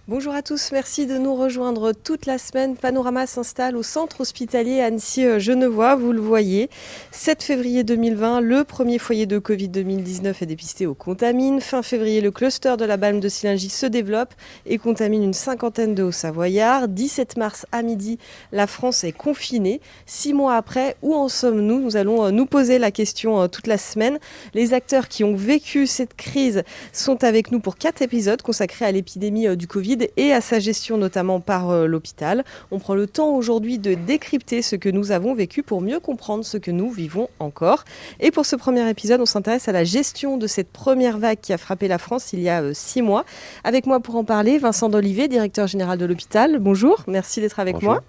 Bonjour à tous, merci de nous rejoindre toute la semaine. Panorama s'installe au centre hospitalier Annecy-Genevois, vous le voyez. 7 février 2020, le premier foyer de Covid 2019 est dépisté au Contamine. Fin février, le cluster de la Balme de Sillingy se développe et contamine une cinquantaine de Hauts-Savoyards. 17 mars à midi, la France est confinée. 6 mois après, où en sommes-nous? Nous allons nous poser la question toute la semaine. Les acteurs qui ont vécu cette crise sont avec nous pour 4 épisodes consacrés à l'épidémie du Covid et à sa gestion notamment par l'hôpital. On prend le temps aujourd'hui de décrypter ce que nous avons vécu pour mieux comprendre ce que nous vivons encore. Et pour ce premier épisode, on s'intéresse à la gestion de cette première vague qui a frappé la France il y a 6 mois. Avec moi pour en parler, Vincent Dolivet, directeur général de l'hôpital. Bonjour, merci d'être avec moi.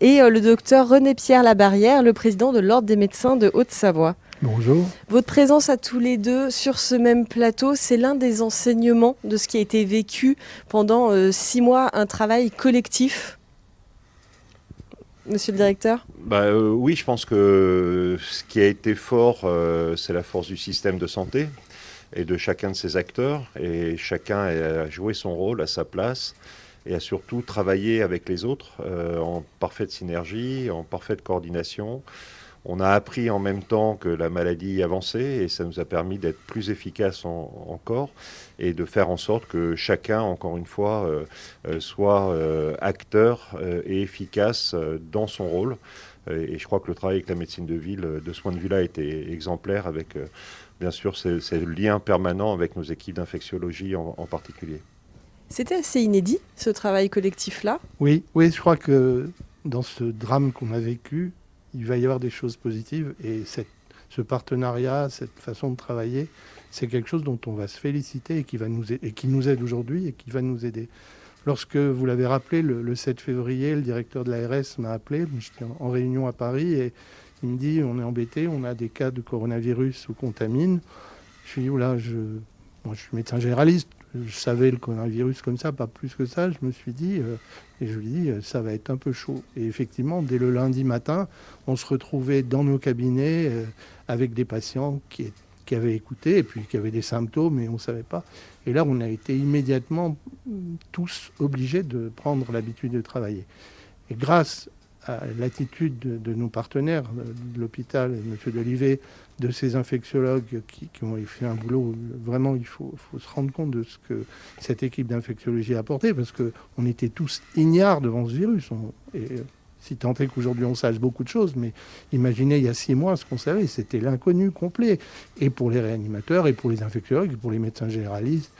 Et le docteur René-Pierre Labarrière, le président de l'Ordre des médecins de Haute-Savoie. Bonjour. Votre présence à tous les deux sur ce même plateau, c'est l'un des enseignements de ce qui a été vécu pendant 6 mois, un travail collectif. Monsieur le directeur ? Oui, je pense que ce qui a été fort, c'est la force du système de santé et de chacun de ses acteurs. Et chacun a joué son rôle à sa place et a surtout travaillé avec les autres en parfaite synergie, en parfaite coordination. On a appris en même temps que la maladie avançait et ça nous a permis d'être plus efficaces encore et de faire en sorte que chacun, encore une fois, soit acteur et efficace dans son rôle. Et je crois que le travail avec la médecine de ville, de ce point de vue-là, a été exemplaire avec, bien sûr, ce lien permanent avec nos équipes d'infectiologie en particulier. C'était assez inédit, ce travail collectif-là. Oui, je crois que dans ce drame qu'on a vécu, il va y avoir des choses positives et ce partenariat, cette façon de travailler, c'est quelque chose dont on va se féliciter et qui nous aide aujourd'hui et qui va nous aider. Lorsque, vous l'avez rappelé, le 7 février, le directeur de l'ARS m'a appelé, j'étais en réunion à Paris et il me dit on est embêté, on a des cas de coronavirus ou contamine. Je lui dis oula, moi, je suis médecin généraliste, je savais le coronavirus comme ça, pas plus que ça. Je me suis dit, et je lui dis, ça va être un peu chaud. Et effectivement, dès le lundi matin, on se retrouvait dans nos cabinets avec des patients qui avaient écouté et puis qui avaient des symptômes, mais on ne savait pas. Et là, on a été immédiatement tous obligés de prendre l'habitude de travailler. Et grâce à l'attitude de nos partenaires de l'hôpital, M. Dolivet, de ces infectiologues qui ont fait un boulot, vraiment il faut se rendre compte de ce que cette équipe d'infectiologie a apporté, parce qu'on était tous ignares devant ce virus. Si tant est qu'aujourd'hui on sache beaucoup de choses, mais imaginez il y a 6 mois ce qu'on savait, c'était l'inconnu complet. Et pour les réanimateurs, et pour les infectiologues, et pour les médecins généralistes,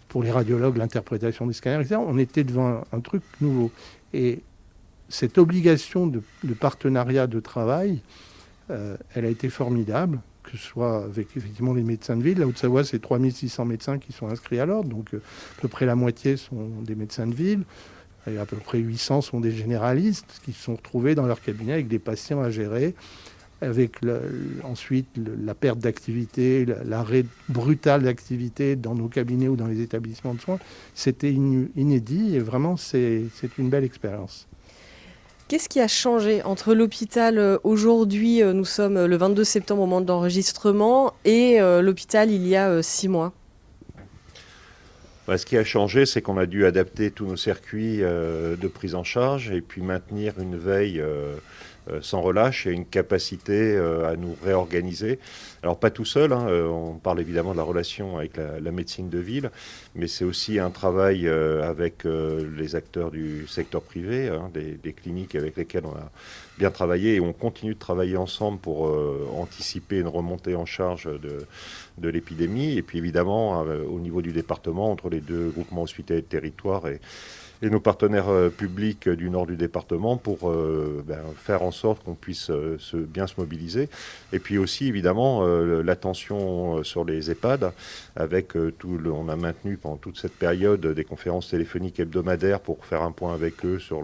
pour les radiologues, l'interprétation des scanners, etc. On était devant un truc nouveau. Et cette obligation de partenariat de travail, elle a été formidable, que ce soit avec effectivement les médecins de ville. La Haute-Savoie, c'est 3600 médecins qui sont inscrits à l'ordre, donc à peu près la moitié sont des médecins de ville, et à peu près 800 sont des généralistes qui se sont retrouvés dans leur cabinet avec des patients à gérer, avec ensuite la perte d'activité, l'arrêt brutal d'activité dans nos cabinets ou dans les établissements de soins. C'était inédit et vraiment c'est une belle expérience. Qu'est-ce qui a changé entre l'hôpital aujourd'hui, nous sommes le 22 septembre au moment de l'enregistrement, et l'hôpital il y a 6 mois ? Ce qui a changé, c'est qu'on a dû adapter tous nos circuits de prise en charge et puis maintenir une veille sans relâche et une capacité à nous réorganiser. Alors pas tout seul, on parle évidemment de la relation avec la médecine de ville, mais c'est aussi un travail avec les acteurs du secteur privé, des cliniques avec lesquelles on a bien travaillé et on continue de travailler ensemble pour anticiper une remontée en charge de l'épidémie. Et puis évidemment, au niveau du département, entre les deux groupements hospitaliers de territoire et nos partenaires publics du nord du département pour faire en sorte qu'on puisse bien se mobiliser. Et puis aussi, évidemment, l'attention sur les EHPAD, avec on a maintenu pendant toute cette période des conférences téléphoniques hebdomadaires pour faire un point avec eux sur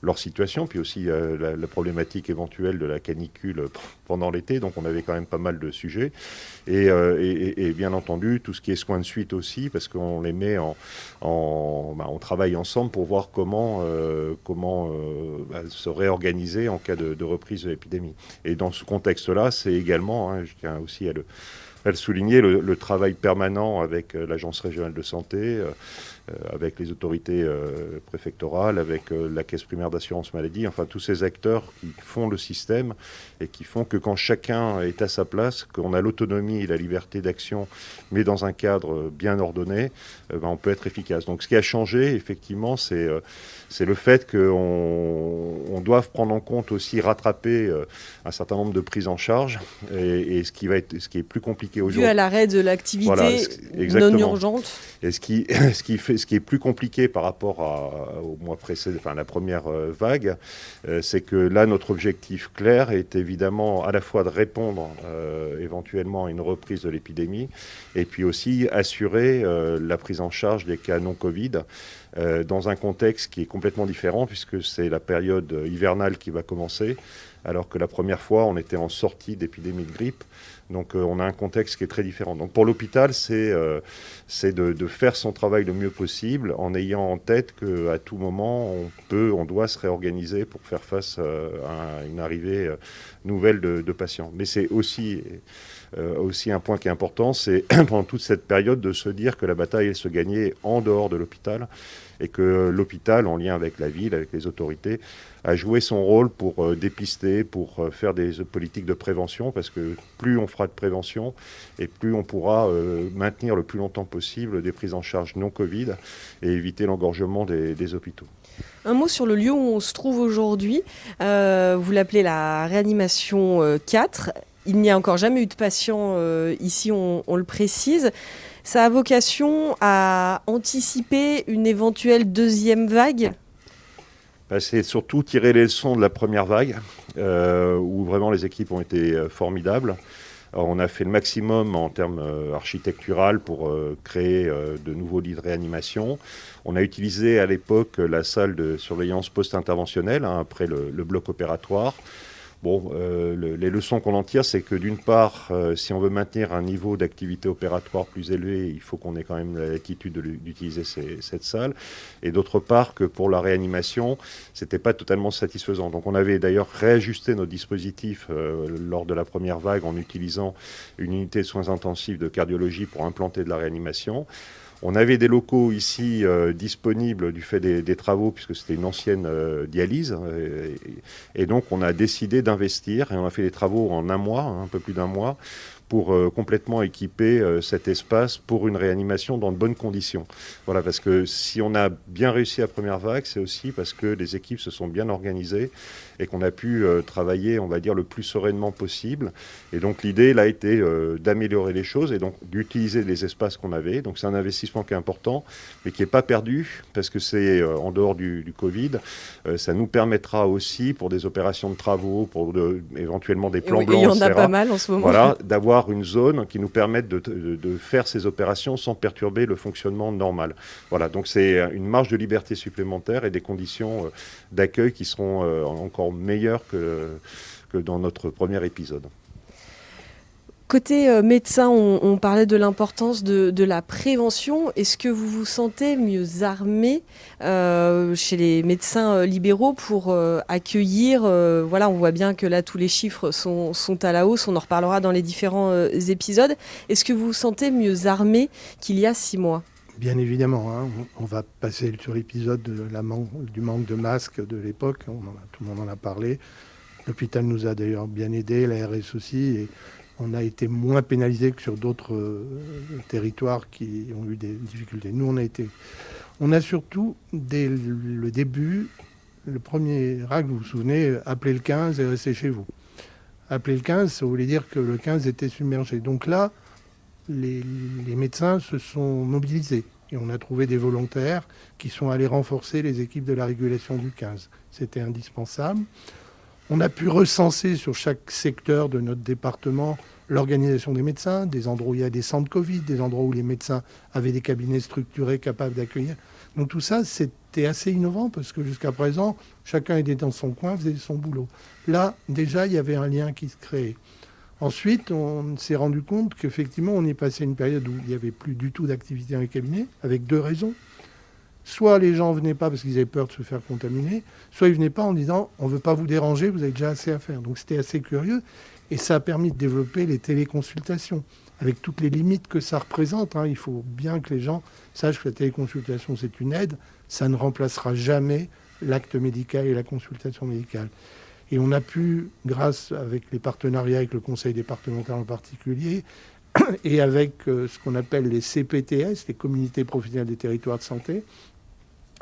leur situation, puis aussi la problématique éventuelle de la canicule pendant l'été, donc on avait quand même pas mal de sujets. Et bien entendu, tout ce qui est soins de suite aussi, parce qu'on les met on travaille ensemble pour voir comment se réorganiser en cas de reprise de l'épidémie. Et dans ce contexte-là, c'est également, je tiens aussi à le souligner, le travail permanent avec l'Agence régionale de santé, avec les autorités préfectorales, avec la caisse primaire d'assurance maladie, enfin tous ces acteurs qui font le système et qui font que quand chacun est à sa place, qu'on a l'autonomie et la liberté d'action, mais dans un cadre bien ordonné, on peut être efficace. Donc ce qui a changé, effectivement, c'est le fait qu'on doive prendre en compte aussi, rattraper un certain nombre de prises en charge, et ce qui est plus compliqué aujourd'hui. Dû à l'arrêt de l'activité non urgente. Et ce qui est plus compliqué par rapport au mois précédent, enfin la première vague, c'est que là, notre objectif clair est évidemment à la fois de répondre éventuellement à une reprise de l'épidémie, et puis aussi assurer la prise en charge des cas non Covid, dans un contexte qui est complètement différent, puisque c'est la période hivernale qui va commencer, alors que la première fois, on était en sortie d'épidémie de grippe. Donc on a un contexte qui est très différent. Donc pour l'hôpital, c'est de faire son travail le mieux possible, en ayant en tête qu'à tout moment, on doit se réorganiser pour faire face à une arrivée nouvelle de patients. Mais c'est aussi un point qui est important, c'est pendant toute cette période de se dire que la bataille, elle se gagnait en dehors de l'hôpital, et que l'hôpital, en lien avec la ville, avec les autorités, a joué son rôle pour dépister, pour faire des politiques de prévention, parce que plus on fera de prévention, et plus on pourra maintenir le plus longtemps possible des prises en charge non Covid et éviter l'engorgement des hôpitaux. Un mot sur le lieu où on se trouve aujourd'hui. Vous l'appelez la réanimation 4. Il n'y a encore jamais eu de patient ici, on le précise. Ça a vocation à anticiper une éventuelle deuxième vague ? C'est surtout tirer les leçons de la première vague, où vraiment les équipes ont été formidables. Alors, on a fait le maximum en termes architectural pour créer de nouveaux lits de réanimation. On a utilisé à l'époque la salle de surveillance post-interventionnelle, après le bloc opératoire. Bon, les leçons qu'on en tire, c'est que d'une part, si on veut maintenir un niveau d'activité opératoire plus élevé, il faut qu'on ait quand même l'attitude d'utiliser cette salle. Et d'autre part, que pour la réanimation, c'était pas totalement satisfaisant. Donc on avait d'ailleurs réajusté nos dispositifs lors de la première vague en utilisant une unité de soins intensifs de cardiologie pour implanter de la réanimation. On avait des locaux ici disponibles du fait des travaux, puisque c'était une ancienne dialyse. Et donc, on a décidé d'investir, et on a fait les travaux en un mois, un peu plus d'un mois, pour complètement équiper cet espace pour une réanimation dans de bonnes conditions. Voilà, parce que si on a bien réussi la première vague, c'est aussi parce que les équipes se sont bien organisées et qu'on a pu travailler, on va dire, le plus sereinement possible. Et donc l'idée, là, a été d'améliorer les choses et donc d'utiliser les espaces qu'on avait. Donc c'est un investissement qui est important, mais qui n'est pas perdu, parce que c'est en dehors du Covid. Ça nous permettra aussi, pour des opérations de travaux, pour éventuellement des plans blancs, il y en a pas mal en ce moment. Voilà, d'avoir une zone qui nous permette de faire ces opérations sans perturber le fonctionnement normal. Voilà, donc c'est une marge de liberté supplémentaire et des conditions d'accueil qui seront encore meilleures que dans notre premier épisode. Côté médecin, on parlait de l'importance de la prévention. Est-ce que vous vous sentez mieux armé chez les médecins libéraux pour accueillir voilà, on voit bien que là, tous les chiffres sont à la hausse. On en reparlera dans les différents épisodes. Est-ce que vous vous sentez mieux armé qu'il y a 6 mois ? Bien évidemment, hein, on va passer sur l'épisode du manque de masques de l'époque. Tout le monde en a parlé. L'hôpital nous a d'ailleurs bien aidés, l'ARS aussi. Et on a été moins pénalisé que sur d'autres territoires qui ont eu des difficultés. Nous, on a surtout, dès le début, le premier acte, vous vous souvenez, appelez le 15 et restez chez vous. Appeler le 15, ça voulait dire que le 15 était submergé. Donc là, les médecins se sont mobilisés et on a trouvé des volontaires qui sont allés renforcer les équipes de la régulation du 15. C'était indispensable. On a pu recenser sur chaque secteur de notre département l'organisation des médecins, des endroits où il y a des centres Covid, des endroits où les médecins avaient des cabinets structurés capables d'accueillir. Donc tout ça, c'était assez innovant parce que jusqu'à présent, chacun était dans son coin, faisait son boulot. Là, déjà, il y avait un lien qui se créait. Ensuite, on s'est rendu compte qu'effectivement, on est passé à une période où il n'y avait plus du tout d'activité dans les cabinets, avec 2 raisons. Soit les gens ne venaient pas parce qu'ils avaient peur de se faire contaminer, soit ils ne venaient pas en disant « on ne veut pas vous déranger, vous avez déjà assez à faire ». Donc c'était assez curieux et ça a permis de développer les téléconsultations avec toutes les limites que ça représente. Il faut bien que les gens sachent que la téléconsultation, c'est une aide. Ça ne remplacera jamais l'acte médical et la consultation médicale. Et on a pu, grâce avec les partenariats avec le conseil départemental en particulier, et avec ce qu'on appelle les CPTS, les communautés professionnelles des territoires de santé,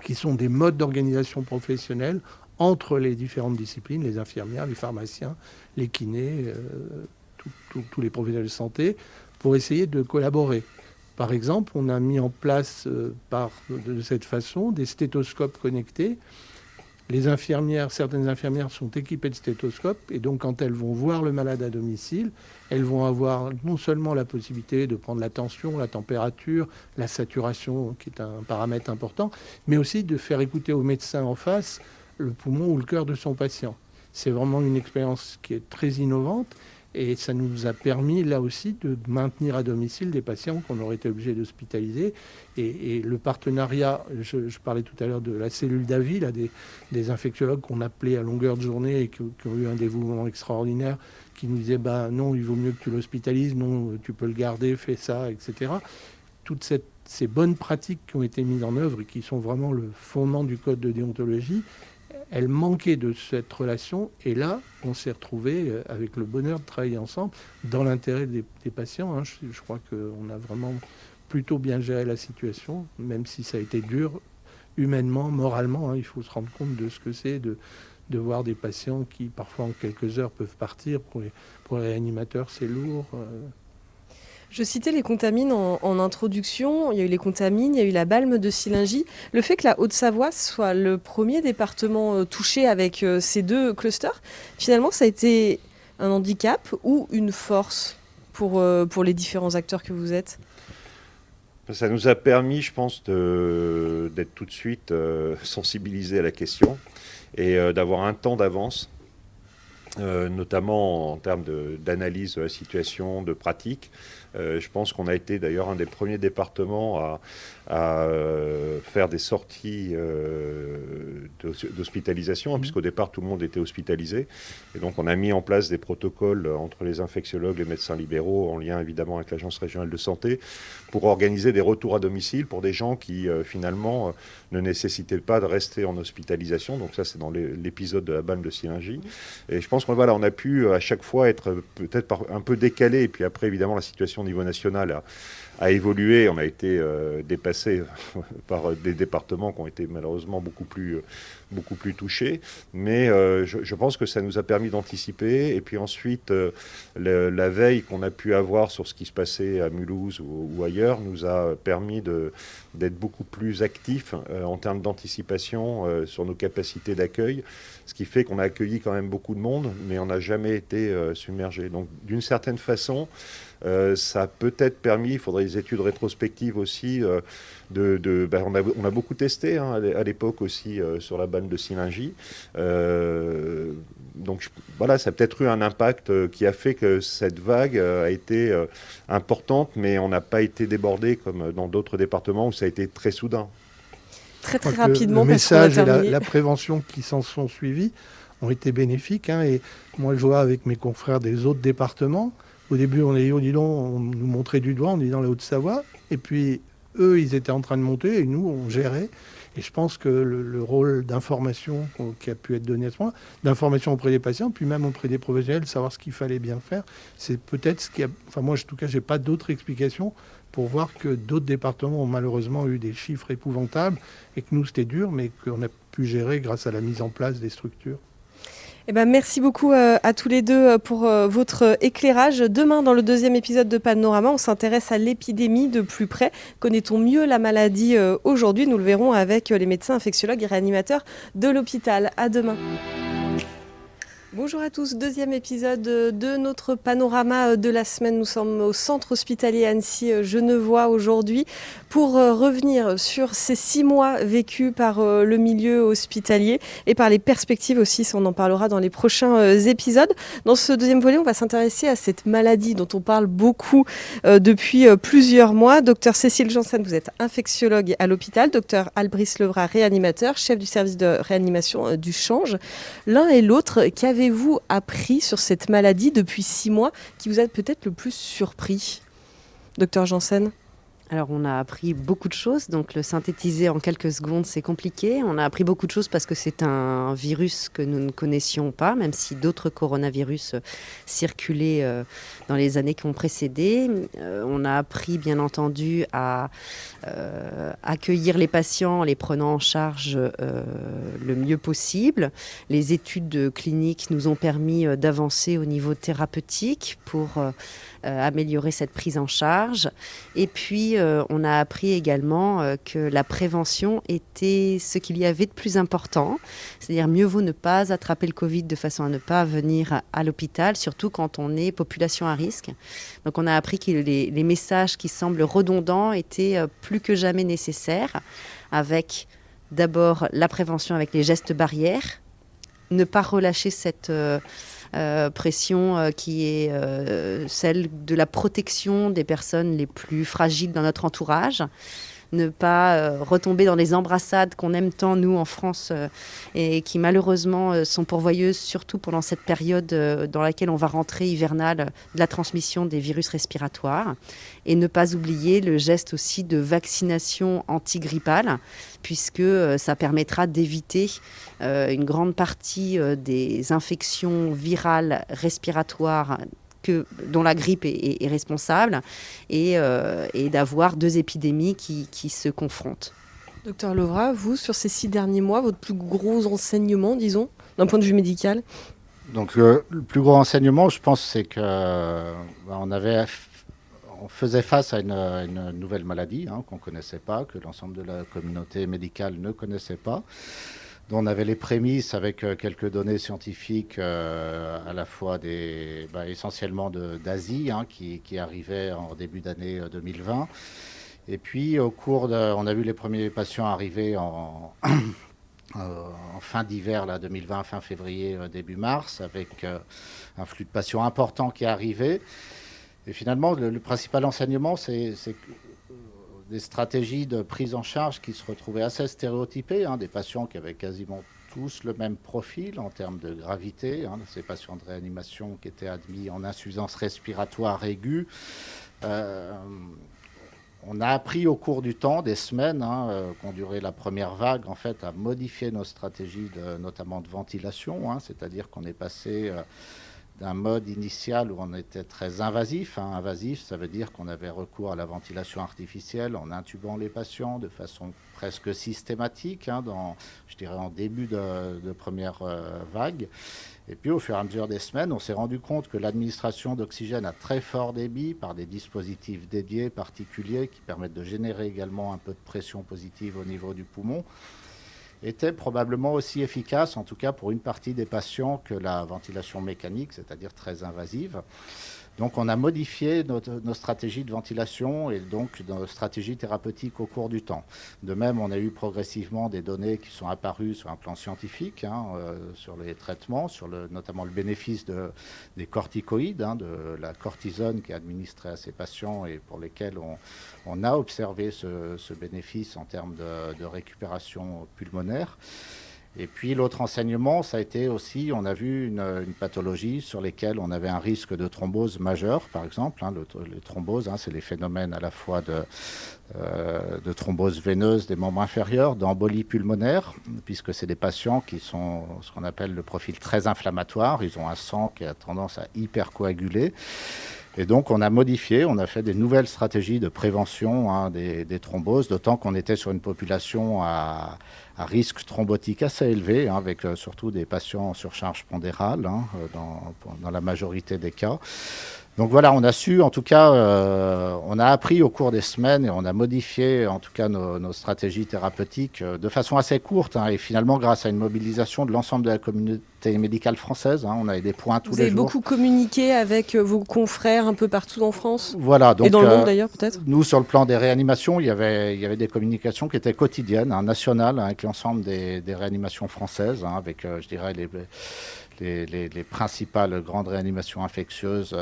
qui sont des modes d'organisation professionnelle entre les différentes disciplines, les infirmières, les pharmaciens, les kinés, tous les professionnels de santé, pour essayer de collaborer. Par exemple, on a mis en place de cette façon des stéthoscopes connectés. Certaines infirmières sont équipées de stéthoscopes et donc quand elles vont voir le malade à domicile, elles vont avoir non seulement la possibilité de prendre la tension, la température, la saturation qui est un paramètre important, mais aussi de faire écouter au médecin en face le poumon ou le cœur de son patient. C'est vraiment une expérience qui est très innovante et ça nous a permis là aussi de maintenir à domicile des patients qu'on aurait été obligés d'hospitaliser. Et le partenariat, je parlais tout à l'heure de la cellule d'avis, là, des infectiologues qu'on appelait à longueur de journée et qui ont eu un dévouement extraordinaire, qui nous disaient non, il vaut mieux que tu l'hospitalises, non, tu peux le garder, fais ça, etc. Toutes ces bonnes pratiques qui ont été mises en œuvre et qui sont vraiment le fondement du code de déontologie, elles manquaient de cette relation. Et là, on s'est retrouvés avec le bonheur de travailler ensemble dans l'intérêt des patients. Je crois qu'on a vraiment plutôt bien géré la situation, même si ça a été dur humainement, moralement. Il faut se rendre compte de ce que c'est de voir des patients qui, parfois en quelques heures, peuvent partir. Pour les réanimateurs, c'est lourd. Je citais les contamines en introduction. Il y a eu les contamines, il y a eu la balme de Sillingy. Le fait que la Haute-Savoie soit le premier département touché avec ces deux clusters, finalement, ça a été un handicap ou une force pour les différents acteurs que vous êtes ? Ça nous a permis, je pense, d'être tout de suite sensibilisés à la question et d'avoir un temps d'avance, notamment en termes d'analyse de la situation, de pratique. Je pense qu'on a été d'ailleurs un des premiers départements à faire des sorties d'hospitalisation, puisqu'au départ tout le monde était hospitalisé. Et donc on a mis en place des protocoles entre les infectiologues, les médecins libéraux, en lien évidemment avec l'Agence régionale de santé, pour organiser des retours à domicile pour des gens qui finalement ne nécessitaient pas de rester en hospitalisation. Donc ça c'est dans l'épisode de la balme de Sillingy. Et je pense qu'on a pu à chaque fois être peut-être un peu décalé. Et puis après évidemment la situation au niveau national a évolué. On a été dépassé par des départements qui ont été malheureusement beaucoup plus touchés. Mais je pense que ça nous a permis d'anticiper. Et puis ensuite, la veille qu'on a pu avoir sur ce qui se passait à Mulhouse ou ailleurs nous a permis d'être beaucoup plus actifs en termes d'anticipation sur nos capacités d'accueil. Ce qui fait qu'on a accueilli quand même beaucoup de monde, mais on n'a jamais été submergé. Donc d'une certaine façon, ça a peut-être permis, il faudrait des études rétrospectives aussi, on a beaucoup testé à l'époque aussi sur la balme de Sillingy. Donc voilà, ça a peut-être eu un impact qui a fait que cette vague a été importante, mais on n'a pas été débordé comme dans d'autres départements où ça a été très soudain. Très rapidement, le message et la prévention qui s'en sont suivis ont été bénéfiques. Et moi, je vois avec mes confrères des autres départements, au début, on nous montrait du doigt, on est dans la Haute-Savoie. Et puis, eux, ils étaient en train de monter et nous, on gérait. Et je pense que le rôle d'information qui a pu être donné à ce moment, d'information auprès des patients, puis même auprès des professionnels, savoir ce qu'il fallait bien faire, c'est peut-être ce qui a... Enfin, moi, en tout cas, je n'ai pas d'autres explications pour voir que d'autres départements ont malheureusement eu des chiffres épouvantables et que nous, c'était dur, mais qu'on a pu gérer grâce à la mise en place des structures. Merci beaucoup à tous les deux pour votre éclairage. Demain, dans le deuxième épisode de Panorama, on s'intéresse à l'épidémie de plus près. Connaît-on mieux la maladie aujourd'hui ? Nous le verrons avec les médecins infectiologues et réanimateurs de l'hôpital. À demain. Bonjour à tous, deuxième épisode de notre panorama de la semaine. Nous sommes au centre hospitalier Annecy-Genevois aujourd'hui pour revenir sur ces 6 mois vécus par le milieu hospitalier et par les perspectives aussi, on en parlera dans les prochains épisodes. Dans ce deuxième volet, on va s'intéresser à cette maladie dont on parle beaucoup depuis plusieurs mois. Docteur Cécile Janssen, vous êtes infectiologue à l'hôpital. Docteur Albris Levrat, réanimateur, chef du service de réanimation du Change. L'un et l'autre, qu'avez-vous appris sur cette maladie depuis 6 mois qui vous a peut-être le plus surpris ? Docteur Janssen? Alors, on a appris beaucoup de choses. Donc, le synthétiser en quelques secondes, c'est compliqué. On a appris beaucoup de choses parce que c'est un virus que nous ne connaissions pas, même si d'autres coronavirus circulaient dans les années qui ont précédé. On a appris, bien entendu, à accueillir les patients en les prenant en charge le mieux possible. Les études cliniques nous ont permis d'avancer au niveau thérapeutique pour améliorer cette prise en charge. Et puis, on a appris également que la prévention était ce qu'il y avait de plus important. C'est-à-dire, mieux vaut ne pas attraper le Covid de façon à ne pas venir à l'hôpital, surtout quand on est population à risque. Donc, on a appris que les messages qui semblent redondants étaient plus que jamais nécessaires, avec d'abord la prévention avec les gestes barrières, ne pas relâcher cette pression qui est celle de la protection des personnes les plus fragiles dans notre entourage, ne pas retomber dans les embrassades qu'on aime tant, nous, en France, et qui malheureusement sont pourvoyeuses, surtout pendant cette période dans laquelle on va rentrer hivernale, de la transmission des virus respiratoires. Et ne pas oublier le geste aussi de vaccination antigrippale, puisque ça permettra d'éviter une grande partie des infections virales respiratoires dont la grippe est responsable, et d'avoir deux épidémies qui se confrontent. Docteur Levrat, vous, sur ces 6 derniers mois, votre plus gros enseignement, disons, d'un point de vue médical? Donc le plus gros enseignement, je pense, c'est que on faisait face à une nouvelle maladie qu'on ne connaissait pas, que l'ensemble de la communauté médicale ne connaissait pas, dont on avait les prémices avec quelques données scientifiques à la fois essentiellement d'Asie, qui arrivaient en début d'année 2020. Et puis on a vu les premiers patients arriver en fin d'hiver 2020, fin février, début mars, avec un flux de patients important qui est arrivé. Et finalement, le principal enseignement, c'est des stratégies de prise en charge qui se retrouvaient assez stéréotypées, des patients qui avaient quasiment tous le même profil en termes de gravité, ces patients de réanimation qui étaient admis en insuffisance respiratoire aiguë. On a appris au cours du temps, des semaines qu'ont duré la première vague, en fait, à modifier nos stratégies, notamment de ventilation, c'est-à-dire qu'on est passé d'un mode initial où on était très invasif. Invasif, ça veut dire qu'on avait recours à la ventilation artificielle en intubant les patients de façon presque systématique, en début de première vague. Et puis, au fur et à mesure des semaines, on s'est rendu compte que l'administration d'oxygène à très fort débit par des dispositifs dédiés particuliers qui permettent de générer également un peu de pression positive au niveau du poumon était probablement aussi efficace, en tout cas pour une partie des patients, que la ventilation mécanique, c'est-à-dire très invasive. Donc on a modifié nos stratégies de ventilation et donc nos stratégies thérapeutiques au cours du temps. De même, on a eu progressivement des données qui sont apparues sur un plan scientifique, sur les traitements, sur notamment le bénéfice des corticoïdes, de la cortisone qui est administrée à ces patients et pour lesquels on a observé ce bénéfice en termes de récupération pulmonaire. Et puis l'autre enseignement, ça a été aussi, on a vu une pathologie sur lesquelles on avait un risque de thrombose majeure, par exemple. Les thromboses, c'est les phénomènes à la fois de thrombose veineuse des membres inférieurs, d'embolie pulmonaire, puisque c'est des patients qui sont ce qu'on appelle le profil très inflammatoire. Ils ont un sang qui a tendance à hypercoaguler. Et donc, on a fait des nouvelles stratégies de prévention des thromboses, d'autant qu'on était sur une population à risque thrombotique assez élevé, avec surtout des patients en surcharge pondérale, dans la majorité des cas. Donc voilà, on a su, en tout cas, on a appris au cours des semaines et on a modifié, en tout cas, nos stratégies thérapeutiques de façon assez courte. Et finalement, grâce à une mobilisation de l'ensemble de la communauté médicale française, on avait des points tous les jours. Vous avez beaucoup communiqué avec vos confrères un peu partout en France, voilà, donc, et dans le monde d'ailleurs, peut-être? Nous, sur le plan des réanimations, il y avait des communications qui étaient quotidiennes, nationales, avec l'ensemble des réanimations françaises, avec, je dirais, les principales grandes réanimations infectieuses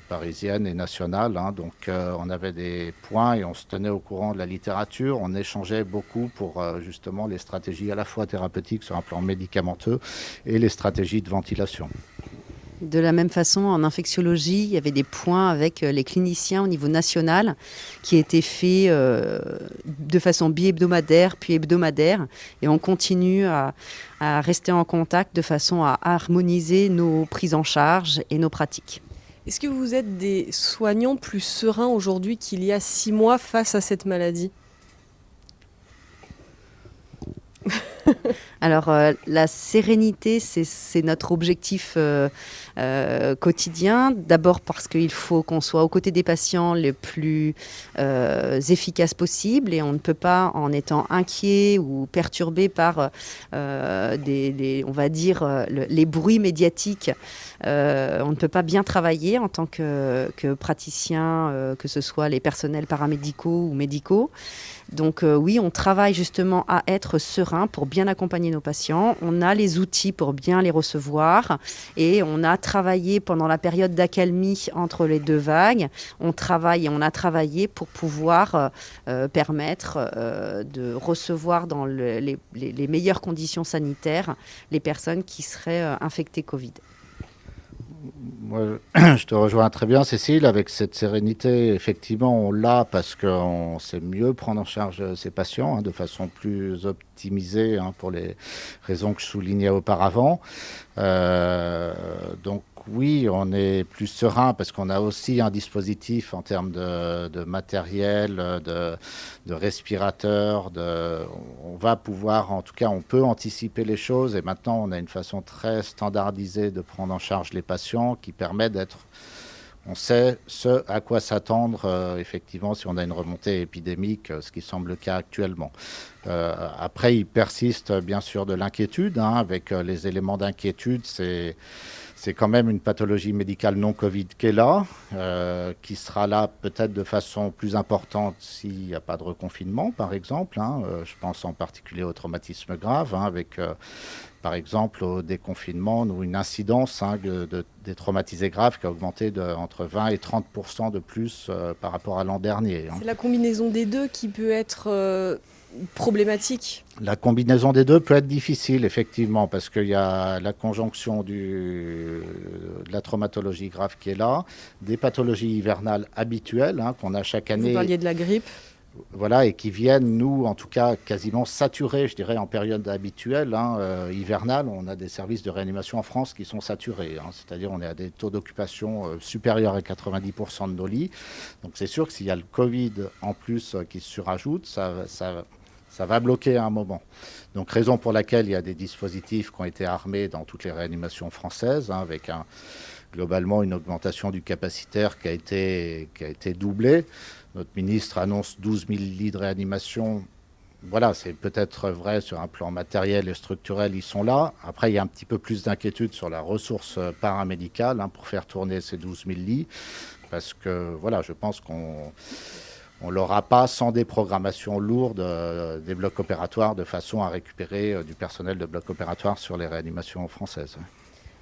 parisiennes et nationales. Donc on avait des points et on se tenait au courant de la littérature. On échangeait beaucoup pour justement les stratégies à la fois thérapeutiques sur un plan médicamenteux et les stratégies de ventilation. De la même façon, en infectiologie, il y avait des points avec les cliniciens au niveau national qui étaient faits de façon bi-hebdomadaire puis hebdomadaire. Et on continue à rester en contact de façon à harmoniser nos prises en charge et nos pratiques. Est-ce que vous êtes des soignants plus sereins aujourd'hui qu'il y a 6 mois face à cette maladie ? Alors, la sérénité, c'est notre objectif quotidien. D'abord parce qu'il faut qu'on soit aux côtés des patients le plus efficace possible et on ne peut pas, en étant inquiet ou perturbé par on va dire, les bruits médiatiques, on ne peut pas bien travailler en tant que praticien, que ce soit les personnels paramédicaux ou médicaux. Donc oui, on travaille justement à être serein pour bien accompagner nos patients. On a les outils pour bien les recevoir et on a travaillé pendant la période d'accalmie entre les 2 vagues. On a travaillé pour pouvoir permettre de recevoir dans les meilleures conditions sanitaires les personnes qui seraient infectées Covid. Moi, je te rejoins très bien, Cécile. Avec cette sérénité, effectivement, on l'a parce qu'on sait mieux prendre en charge ces patients de façon plus optimisée pour les raisons que je soulignais auparavant. Donc, oui, on est plus serein parce qu'on a aussi un dispositif en termes de matériel, de respirateurs. On va pouvoir, en tout cas, on peut anticiper les choses. Et maintenant, on a une façon très standardisée de prendre en charge les patients qui permet d'être... On sait ce à quoi s'attendre, effectivement, si on a une remontée épidémique, ce qui semble le cas actuellement. Après, il persiste bien sûr de l'inquiétude. Avec les éléments d'inquiétude, c'est quand même une pathologie médicale non Covid qui est là, qui sera là peut-être de façon plus importante s'il n'y a pas de reconfinement, par exemple. Je pense en particulier au traumatisme grave, avec par exemple au déconfinement ou une incidence des traumatisés graves qui a augmenté entre 20 et 30% de plus par rapport à l'an dernier. C'est la combinaison des deux qui peut être problématique. La combinaison des deux peut être difficile, effectivement, parce qu'il y a la conjonction de la traumatologie grave qui est là, des pathologies hivernales habituelles qu'on a chaque année. Vous parliez de la grippe. Voilà, et qui viennent, nous, en tout cas, quasiment saturés, je dirais, en période habituelle, hivernale. On a des services de réanimation en France qui sont saturés. C'est-à-dire, on est à des taux d'occupation supérieurs à 90% de nos lits. Donc, c'est sûr que s'il y a le Covid en plus qui se surajoute, ça va bloquer à un moment. Donc, raison pour laquelle il y a des dispositifs qui ont été armés dans toutes les réanimations françaises, avec globalement une augmentation du capacitaire qui a été doublée. Notre ministre annonce 12 000 lits de réanimation. Voilà, c'est peut-être vrai sur un plan matériel et structurel, ils sont là. Après, il y a un petit peu plus d'inquiétude sur la ressource paramédicale pour faire tourner ces 12 000 lits. Parce que, voilà, je pense qu'on ne l'aura pas sans des programmations lourdes des blocs opératoires de façon à récupérer du personnel de blocs opératoires sur les réanimations françaises.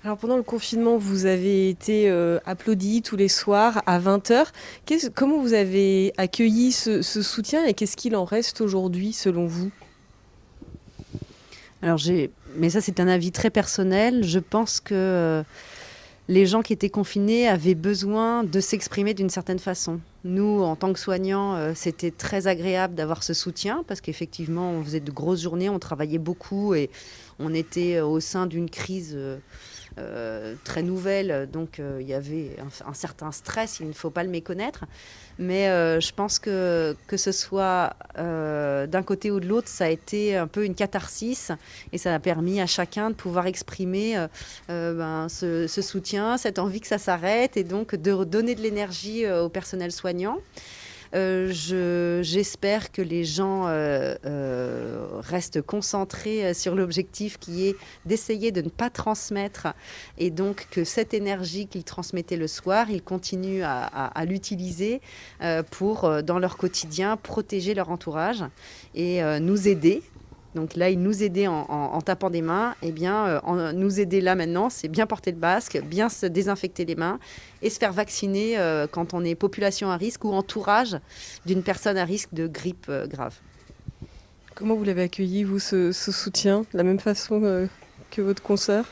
Alors pendant le confinement, vous avez été applaudi tous les soirs à 20h. Comment vous avez accueilli ce soutien et qu'est-ce qu'il en reste aujourd'hui selon vous ? Alors mais ça c'est un avis très personnel. Je pense que les gens qui étaient confinés avaient besoin de s'exprimer d'une certaine façon. Nous, en tant que soignants, c'était très agréable d'avoir ce soutien parce qu'effectivement, on faisait de grosses journées, on travaillait beaucoup et on était au sein d'une crise très nouvelle. Donc, il y avait un certain stress, il ne faut pas le méconnaître. Mais je pense que ce soit d'un côté ou de l'autre, ça a été un peu une catharsis et ça a permis à chacun de pouvoir exprimer ce soutien, cette envie que ça s'arrête et donc de redonner de l'énergie au personnel soignant. J'espère que les gens restent concentrés sur l'objectif qui est d'essayer de ne pas transmettre et donc que cette énergie qu'ils transmettaient le soir, ils continuent à l'utiliser pour, dans leur quotidien, protéger leur entourage et nous aider. Donc là, ils nous aidaient en tapant des mains. Eh bien, nous aider là maintenant, c'est bien porter le masque, bien se désinfecter les mains et se faire vacciner quand on est population à risque ou entourage d'une personne à risque de grippe grave. Comment vous l'avez accueilli, vous, ce soutien, de la même façon que votre consoeur ?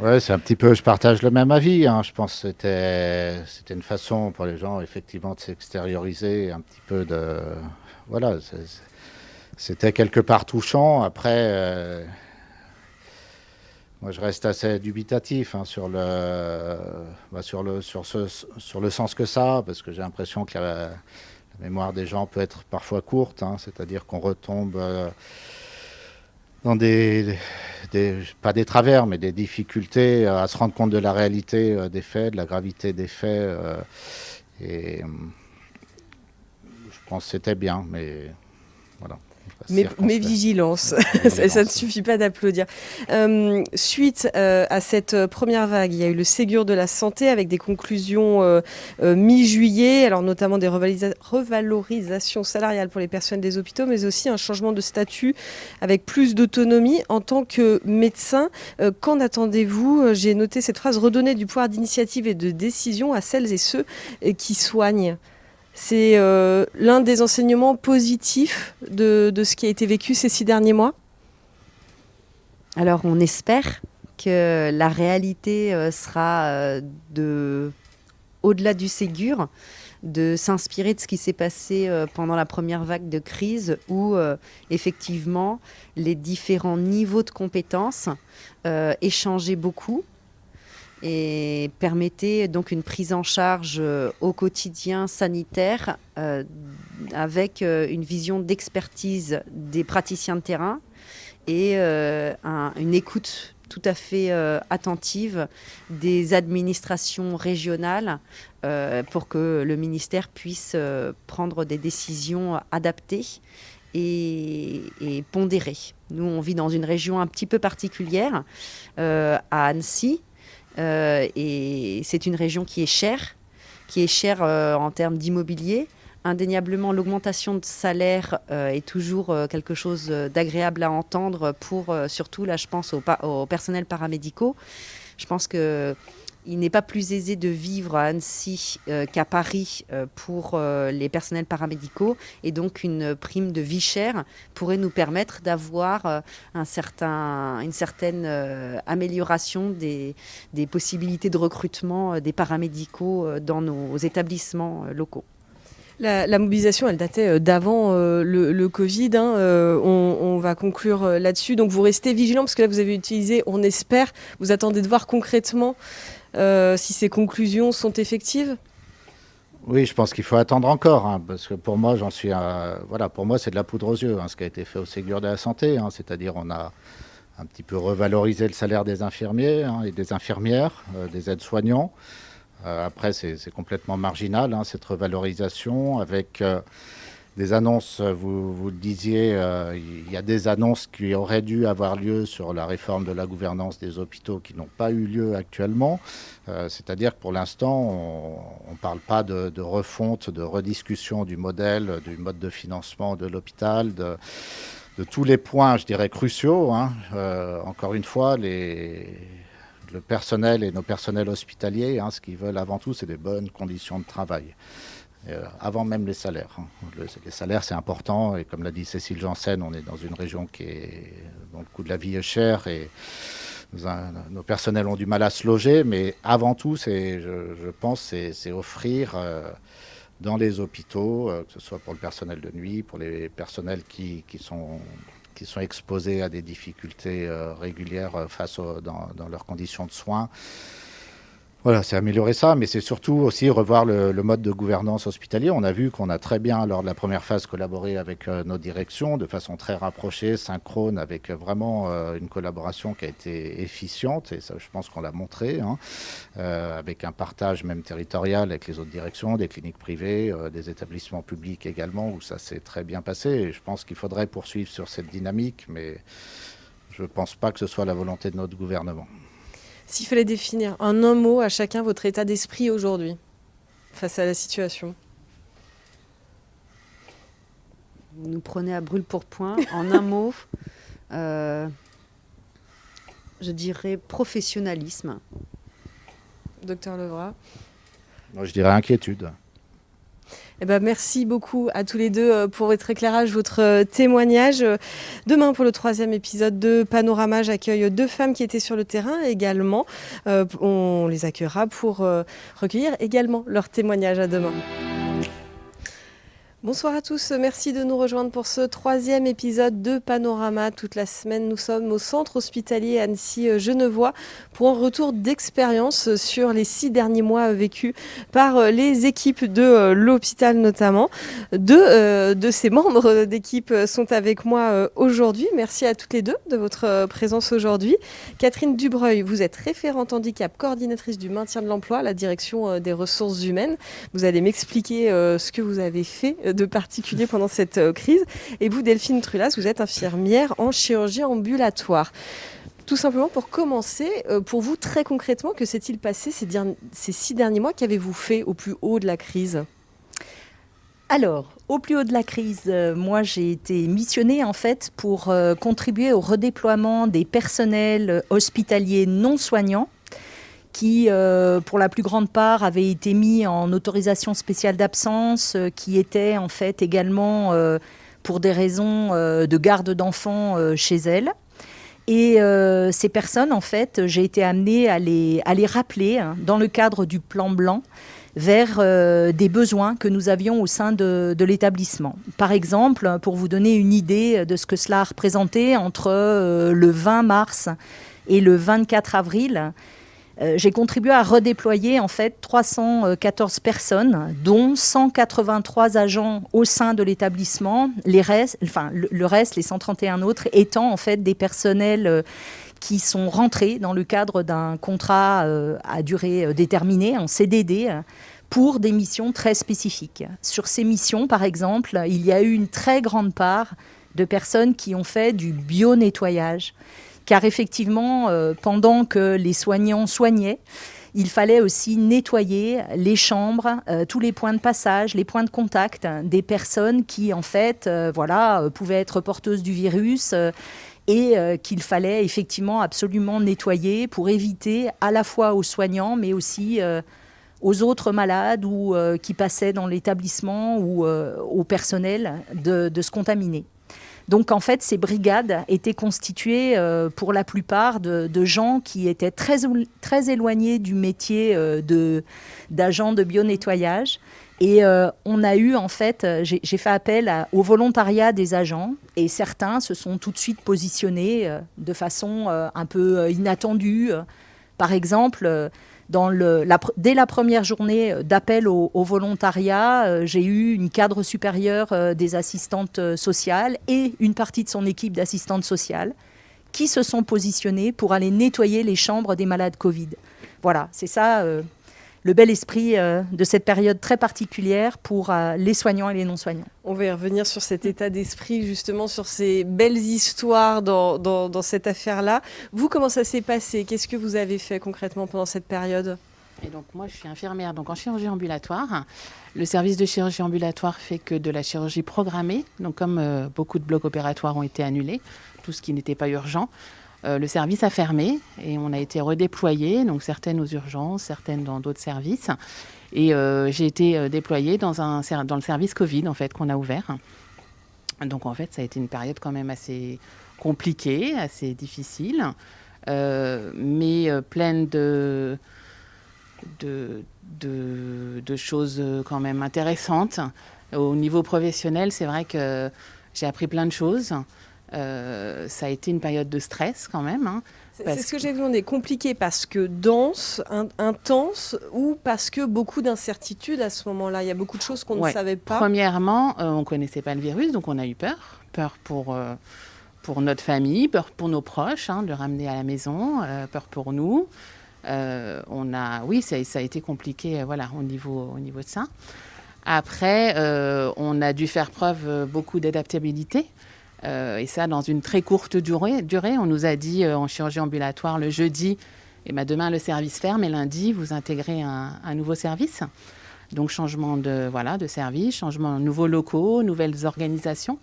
Ouais, c'est un petit peu, je partage le même avis, hein. Je pense que c'était une façon pour les gens, effectivement, de s'extérioriser un petit peu de. Voilà, c'était quelque part touchant. Après, moi, je reste assez dubitatif hein, sur le sens que ça a, parce que j'ai l'impression que la mémoire des gens peut être parfois courte, hein, c'est-à-dire qu'on retombe dans pas des travers, mais des difficultés à se rendre compte de la réalité des faits, de la gravité des faits. Et je pense que c'était bien, mais voilà. Mais vigilance, ça ne suffit pas d'applaudir. Suite à cette première vague, il y a eu le Ségur de la santé avec des conclusions mi-juillet, alors notamment des revalorisations salariales pour les personnels des hôpitaux, mais aussi un changement de statut avec plus d'autonomie. En tant que médecin, qu'en attendez-vous? J'ai noté cette phrase: redonner du pouvoir d'initiative et de décision à celles et ceux qui soignent. C'est l'un des enseignements positifs de ce qui a été vécu ces 6 derniers mois? Alors, on espère que la réalité sera au-delà du Ségur, de s'inspirer de ce qui s'est passé pendant la première vague de crise où, effectivement, les différents niveaux de compétences échangeaient beaucoup et permettait donc une prise en charge au quotidien sanitaire avec une vision d'expertise des praticiens de terrain et une écoute tout à fait attentive des administrations régionales pour que le ministère puisse prendre des décisions adaptées et pondérées. Nous, on vit dans une région un petit peu particulière, à Annecy, et c'est une région qui est chère en termes d'immobilier. Indéniablement, l'augmentation de salaire est toujours quelque chose d'agréable à entendre pour surtout, là, je pense aux personnels paramédicaux. Je pense qu'il n'est pas plus aisé de vivre à Annecy qu'à Paris pour les personnels paramédicaux. Et donc, une prime de vie chère pourrait nous permettre d'avoir une certaine amélioration des possibilités de recrutement des paramédicaux dans nos établissements locaux. La mobilisation, elle datait d'avant le Covid. On va conclure là-dessus. Donc vous restez vigilants parce que là, vous avez utilisé, on espère, vous attendez de voir concrètement si ces conclusions sont effectives? Oui, je pense qu'il faut attendre encore, hein, parce que pour moi, pour moi, c'est de la poudre aux yeux, hein, ce qui a été fait au Ségur de la santé. Hein, c'est-à-dire, on a un petit peu revalorisé le salaire des infirmiers hein, et des infirmières, des aides-soignants. Après, c'est complètement marginal, hein, cette revalorisation, avec des annonces, vous le disiez, il y a des annonces qui auraient dû avoir lieu sur la réforme de la gouvernance des hôpitaux qui n'ont pas eu lieu actuellement. C'est-à-dire que pour l'instant, on ne parle pas de refonte, de rediscussion du modèle, du mode de financement de l'hôpital, de tous les points, je dirais, cruciaux. Hein. Encore une fois, le personnel et nos personnels hospitaliers, hein, ce qu'ils veulent avant tout, c'est des bonnes conditions de travail, avant même les salaires. Hein. Les salaires, c'est important, et comme l'a dit Cécile Janssen, on est dans une région dont le coût de la vie est cher, et nos personnels ont du mal à se loger, mais avant tout, je pense, c'est offrir dans les hôpitaux, que ce soit pour le personnel de nuit, pour les personnels qui sont exposés à des difficultés régulières dans leurs conditions de soins. Voilà, c'est améliorer ça, mais c'est surtout aussi revoir le mode de gouvernance hospitalier. On a vu qu'on a très bien, lors de la première phase, collaboré avec nos directions de façon très rapprochée, synchrone, avec vraiment une collaboration qui a été efficiente, et ça, je pense qu'on l'a montré, hein, avec un partage même territorial avec les autres directions, des cliniques privées, des établissements publics également, où ça s'est très bien passé. Et je pense qu'il faudrait poursuivre sur cette dynamique, mais je ne pense pas que ce soit la volonté de notre gouvernement. S'il fallait définir en un mot à chacun votre état d'esprit aujourd'hui, face à la situation. Vous nous prenez à brûle-pourpoint. En un mot, je dirais Eh ben, merci beaucoup à tous les deux pour votre éclairage, votre témoignage. Demain, pour le 3e épisode de Panorama, j'accueille 2 femmes qui étaient sur le terrain également. On les accueillera pour recueillir également leur témoignage. À demain. Bonsoir à tous, merci de nous rejoindre pour ce 3e épisode de Panorama. Toute la semaine, nous sommes au centre hospitalier Annecy-Genevois pour un retour d'expérience sur les 6 derniers mois vécus par les équipes de l'hôpital notamment. Deux de ces membres d'équipe sont avec moi aujourd'hui. Merci à toutes les deux de votre présence aujourd'hui. Catherine Dubreuil, vous êtes référente handicap, coordinatrice du maintien de l'emploi à la direction des ressources humaines. Vous allez m'expliquer ce que vous avez fait de particulier pendant cette crise. Et vous, Delphine Trulas, vous êtes infirmière en chirurgie ambulatoire. Tout simplement pour commencer, pour vous, très concrètement, que s'est-il passé ces 6 derniers mois? Qu'avez-vous fait au plus haut de la crise? Alors, au plus haut de la crise, moi j'ai été missionnée en fait pour contribuer au redéploiement des personnels hospitaliers non soignants qui, pour la plus grande part, avaient été mis en autorisation spéciale d'absence, qui étaient en fait également pour des raisons de garde d'enfants chez elles. Et ces personnes, en fait, j'ai été amenée à les rappeler hein, dans le cadre du plan blanc vers des besoins que nous avions au sein de l'établissement. Par exemple, pour vous donner une idée de ce que cela a représenté entre le 20 mars et le 24 avril, j'ai contribué à redéployer en fait 314 personnes, dont 183 agents au sein de l'établissement. Le reste, les 131 autres, étant en fait des personnels qui sont rentrés dans le cadre d'un contrat à durée déterminée, en CDD, pour des missions très spécifiques. Sur ces missions, par exemple, il y a eu une très grande part de personnes qui ont fait du bio-nettoyage. Car effectivement, pendant que les soignants soignaient, il fallait aussi nettoyer les chambres, tous les points de passage, les points de contact des personnes qui, en fait, pouvaient être porteuses du virus et qu'il fallait effectivement absolument nettoyer pour éviter à la fois aux soignants, mais aussi aux autres malades ou qui passaient dans l'établissement ou au personnel de se contaminer. Donc, en fait, ces brigades étaient constituées pour la plupart de gens qui étaient très éloignés du métier d'agent de bio-nettoyage. Et on a eu, en fait, j'ai fait appel au volontariat des agents et certains se sont tout de suite positionnés de façon un peu inattendue. Par exemple, dès la première journée d'appel au volontariat, j'ai eu une cadre supérieure des assistantes sociales et une partie de son équipe d'assistantes sociales qui se sont positionnées pour aller nettoyer les chambres des malades Covid. Voilà, c'est ça le bel esprit de cette période très particulière pour les soignants et les non-soignants. On va y revenir sur cet état d'esprit, justement, sur ces belles histoires dans cette affaire-là. Vous, comment ça s'est passé? Qu'est-ce que vous avez fait concrètement pendant cette période? Et donc, moi, je suis infirmière donc en chirurgie ambulatoire. Le service de chirurgie ambulatoire fait que de la chirurgie programmée. Donc, comme beaucoup de blocs opératoires ont été annulés, tout ce qui n'était pas urgent, le service a fermé et on a été redéployés, donc certaines aux urgences, certaines dans d'autres services. Et j'ai été déployée dans le service Covid, en fait, qu'on a ouvert. Donc, en fait, ça a été une période quand même assez compliquée, assez difficile, mais pleine de choses quand même intéressantes. Au niveau professionnel, c'est vrai que j'ai appris plein de choses. Ça a été une période de stress quand même. Hein, c'est ce que j'ai vu, on est compliqué parce que dense, intense ou parce que beaucoup d'incertitudes à ce moment-là. Il y a beaucoup de choses qu'on ne savait pas. Premièrement, on ne connaissait pas le virus, donc on a eu peur. Peur pour notre famille, peur pour nos proches, de le ramener à la maison, peur pour nous. Ça a été compliqué au niveau de ça. Après, on a dû faire preuve beaucoup d'adaptabilité. Et ça, dans une très courte durée. On nous a dit en chirurgie ambulatoire le jeudi, demain le service ferme et lundi, vous intégrez un nouveau service. Donc, changement de service, changement de nouveaux locaux, nouvelles organisations,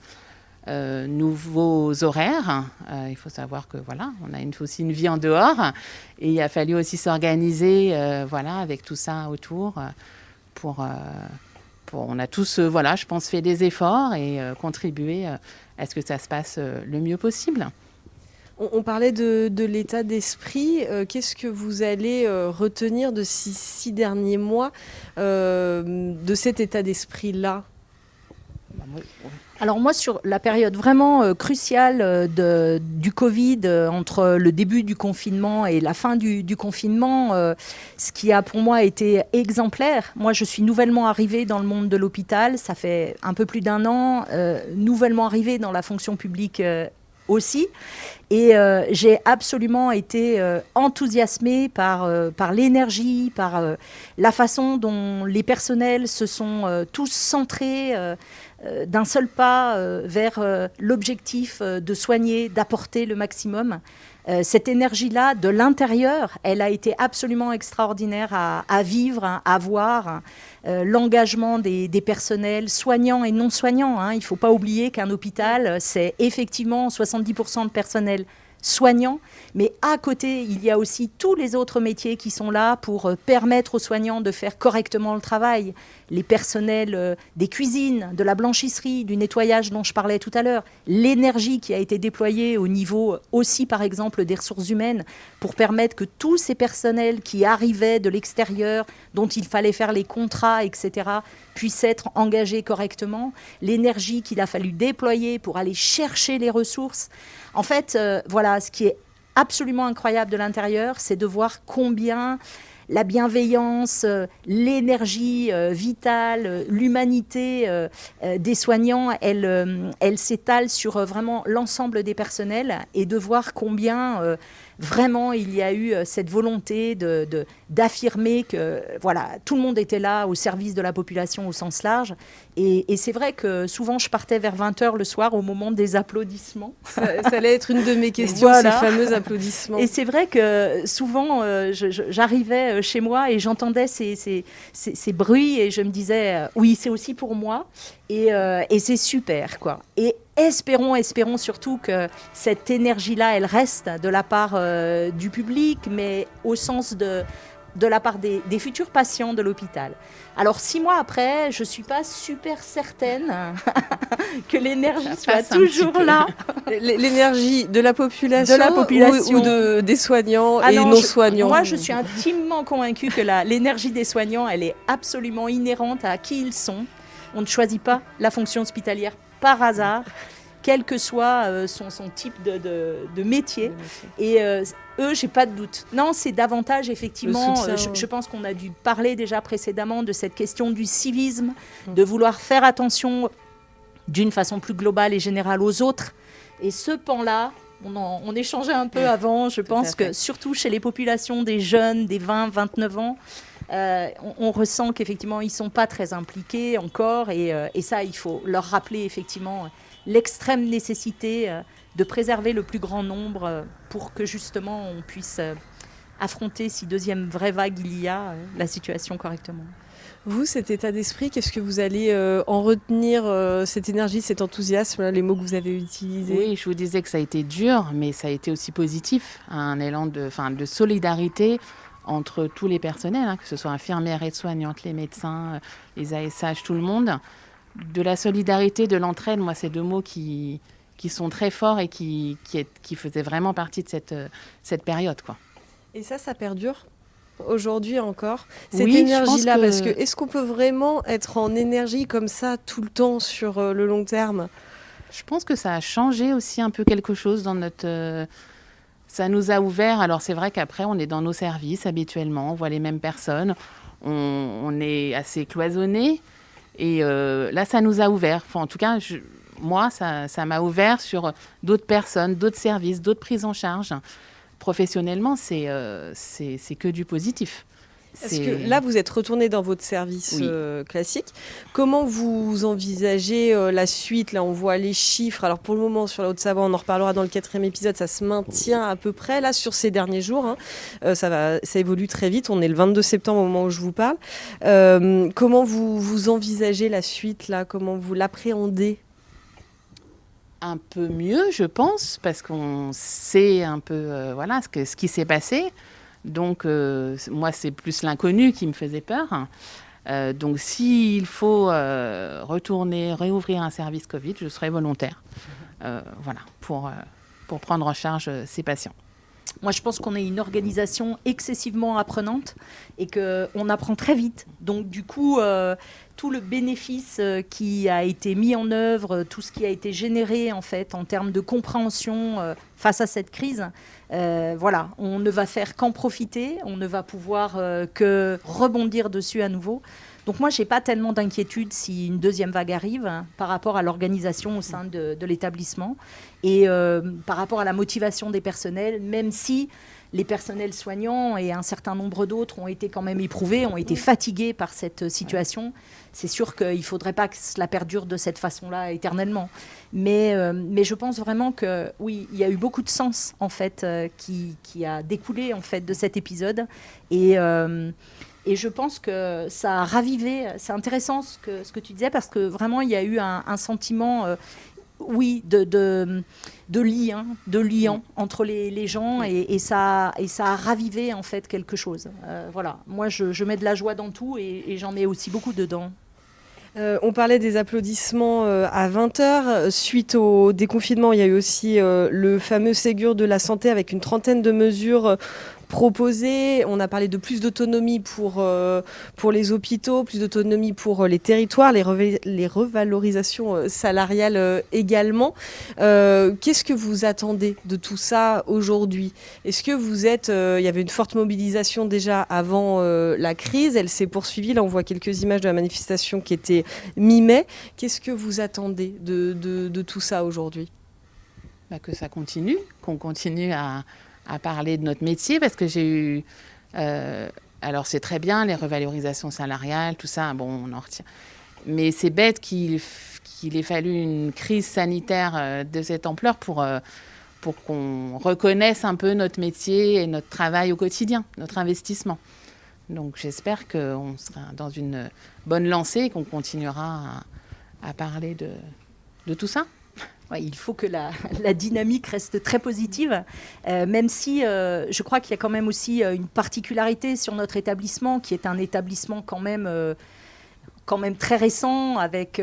nouveaux horaires. Il faut savoir que on a aussi une vie en dehors et il a fallu aussi s'organiser avec tout ça autour pour on a tous, je pense, fait des efforts et contribué à ce que ça se passe le mieux possible. On parlait de l'état d'esprit. Qu'est-ce que vous allez retenir de ces 6 derniers mois de cet état d'esprit-là ? Alors moi, sur la période vraiment cruciale du Covid, entre le début du confinement et la fin du confinement, ce qui a pour moi été exemplaire, moi je suis nouvellement arrivée dans le monde de l'hôpital, ça fait un peu plus d'1 an, nouvellement arrivée dans la fonction publique aussi. Et j'ai absolument été enthousiasmée par l'énergie, par la façon dont les personnels se sont tous centrés d'un seul pas vers l'objectif de soigner, d'apporter le maximum. Cette énergie-là, de l'intérieur, elle a été absolument extraordinaire à vivre, à voir. L'engagement des personnels soignants et non soignants. Il ne faut pas oublier qu'un hôpital, c'est effectivement 70% de personnel soignants, mais à côté, il y a aussi tous les autres métiers qui sont là pour permettre aux soignants de faire correctement le travail. Les personnels des cuisines, de la blanchisserie, du nettoyage dont je parlais tout à l'heure, l'énergie qui a été déployée au niveau aussi, par exemple, des ressources humaines pour permettre que tous ces personnels qui arrivaient de l'extérieur, dont il fallait faire les contrats, etc., puissent être engagés correctement, l'énergie qu'il a fallu déployer pour aller chercher les ressources. En fait, ce qui est absolument incroyable de l'intérieur, c'est de voir combien la bienveillance, l'énergie vitale, l'humanité des soignants, elle s'étale sur vraiment l'ensemble des personnels, et de voir combien vraiment il y a eu cette volonté d'affirmer que tout le monde était là au service de la population au sens large. Et c'est vrai que souvent je partais vers 20h le soir au moment des applaudissements. Ça allait être une de mes questions, ces fameux applaudissements. Et c'est vrai que souvent j'arrivais chez moi et j'entendais ces bruits et je me disais oui, c'est aussi pour moi, et c'est super, quoi. Et espérons surtout que cette énergie-là, elle reste de la part du public, mais au sens de la part des futurs patients de l'hôpital. Alors 6 mois après, je ne suis pas super certaine que l'énergie soit toujours là. L'énergie de la population, ou des soignants et non soignants. Moi, je suis intimement convaincue que l'énergie des soignants, elle est absolument inhérente à qui ils sont. On ne choisit pas la fonction hospitalière par hasard, quel que soit son type de métier. Et eux, j'ai pas de doute. Non, c'est davantage, effectivement, je pense qu'on a dû parler déjà précédemment de cette question du civisme, de vouloir faire attention d'une façon plus globale et générale aux autres. Et ce pan-là, on échangeait un peu avant, je pense que surtout chez les populations des jeunes, des 20-29 ans, on ressent qu'effectivement, ils ne sont pas très impliqués encore. Et ça, il faut leur rappeler effectivement l'extrême nécessité de préserver le plus grand nombre pour que justement on puisse affronter, si deuxième vraie vague il y a, la situation correctement. Vous, cet état d'esprit, qu'est-ce que vous allez en retenir, cette énergie, cet enthousiasme, les mots que vous avez utilisés? Oui, je vous disais que ça a été dur, mais ça a été aussi positif, un élan de solidarité entre tous les personnels, que ce soit infirmières, aides-soignantes, les médecins, les ASH, tout le monde. De la solidarité, de l'entraide, moi, c'est 2 mots qui sont très forts et qui faisaient vraiment partie de cette période, quoi. Et ça perdure aujourd'hui encore, cette oui, énergie-là, parce que est-ce qu'on peut vraiment être en énergie comme ça tout le temps sur le long terme? Je pense que ça a changé aussi un peu quelque chose dans notre... ça nous a ouvert. Alors c'est vrai qu'après, on est dans nos services habituellement, on voit les mêmes personnes, on est assez cloisonné. Et là, ça nous a ouvert. Enfin, en tout cas, moi, ça m'a ouvert sur d'autres personnes, d'autres services, d'autres prises en charge. Professionnellement, c'est que du positif. Est-ce que là, vous êtes retourné dans votre service classique. Comment vous envisagez la suite? Là, on voit les chiffres. Alors, pour le moment, sur la Haute-Savoie, on en reparlera dans le 4e épisode, ça se maintient à peu près, là, sur ces derniers jours. Ça évolue très vite. On est le 22 septembre au moment où je vous parle. Comment vous envisagez la suite, là? Comment vous l'appréhendez? Un peu mieux, je pense, parce qu'on sait un peu ce qui s'est passé. Donc, moi, c'est plus l'inconnu qui me faisait peur. Donc, s'il faut réouvrir un service Covid, je serai volontaire pour prendre en charge ces patients. Moi, je pense qu'on est une organisation excessivement apprenante et qu'on apprend très vite. Donc, du coup, tout le bénéfice qui a été mis en œuvre, tout ce qui a été généré, en fait, en termes de compréhension face à cette crise, on ne va faire qu'en profiter. On ne va pouvoir que rebondir dessus à nouveau. Donc moi, je n'ai pas tellement d'inquiétude si une deuxième vague arrive par rapport à l'organisation au sein de l'établissement et par rapport à la motivation des personnels, même si les personnels soignants et un certain nombre d'autres ont été quand même éprouvés, ont été fatigués par cette situation. C'est sûr qu'il ne faudrait pas que cela perdure de cette façon-là éternellement. Mais je pense vraiment que oui, il y a eu beaucoup de sens en fait qui a découlé en fait de cet épisode et je pense que ça a ravivé. C'est intéressant ce que tu disais parce que vraiment il y a eu un sentiment, de lien entre les gens et ça a ravivé en fait quelque chose. Moi je mets de la joie dans tout et j'en mets aussi beaucoup dedans. On parlait des applaudissements à 20h. Suite au déconfinement, il y a eu aussi le fameux Ségur de la santé avec une trentaine de mesures proposées. On a parlé de plus d'autonomie pour les hôpitaux, plus d'autonomie pour les territoires, les revalorisations salariales également. Qu'est-ce que vous attendez de tout ça aujourd'hui ? Est-ce que il y avait une forte mobilisation déjà avant la crise, elle s'est poursuivie. Là, on voit quelques images de la manifestation qui était mi-mai. Qu'est-ce que vous attendez de tout ça aujourd'hui ? Que ça continue, qu'on continue à parler de notre métier, parce que j'ai eu... alors, c'est très bien, les revalorisations salariales, tout ça, on en retient. Mais c'est bête qu'il ait fallu une crise sanitaire de cette ampleur pour qu'on reconnaisse un peu notre métier et notre travail au quotidien, notre investissement. Donc, j'espère qu'on sera dans une bonne lancée et qu'on continuera à parler de tout ça. Ouais, il faut que la dynamique reste très positive, même si je crois qu'il y a quand même aussi une particularité sur notre établissement, qui est un établissement quand même très récent, avec,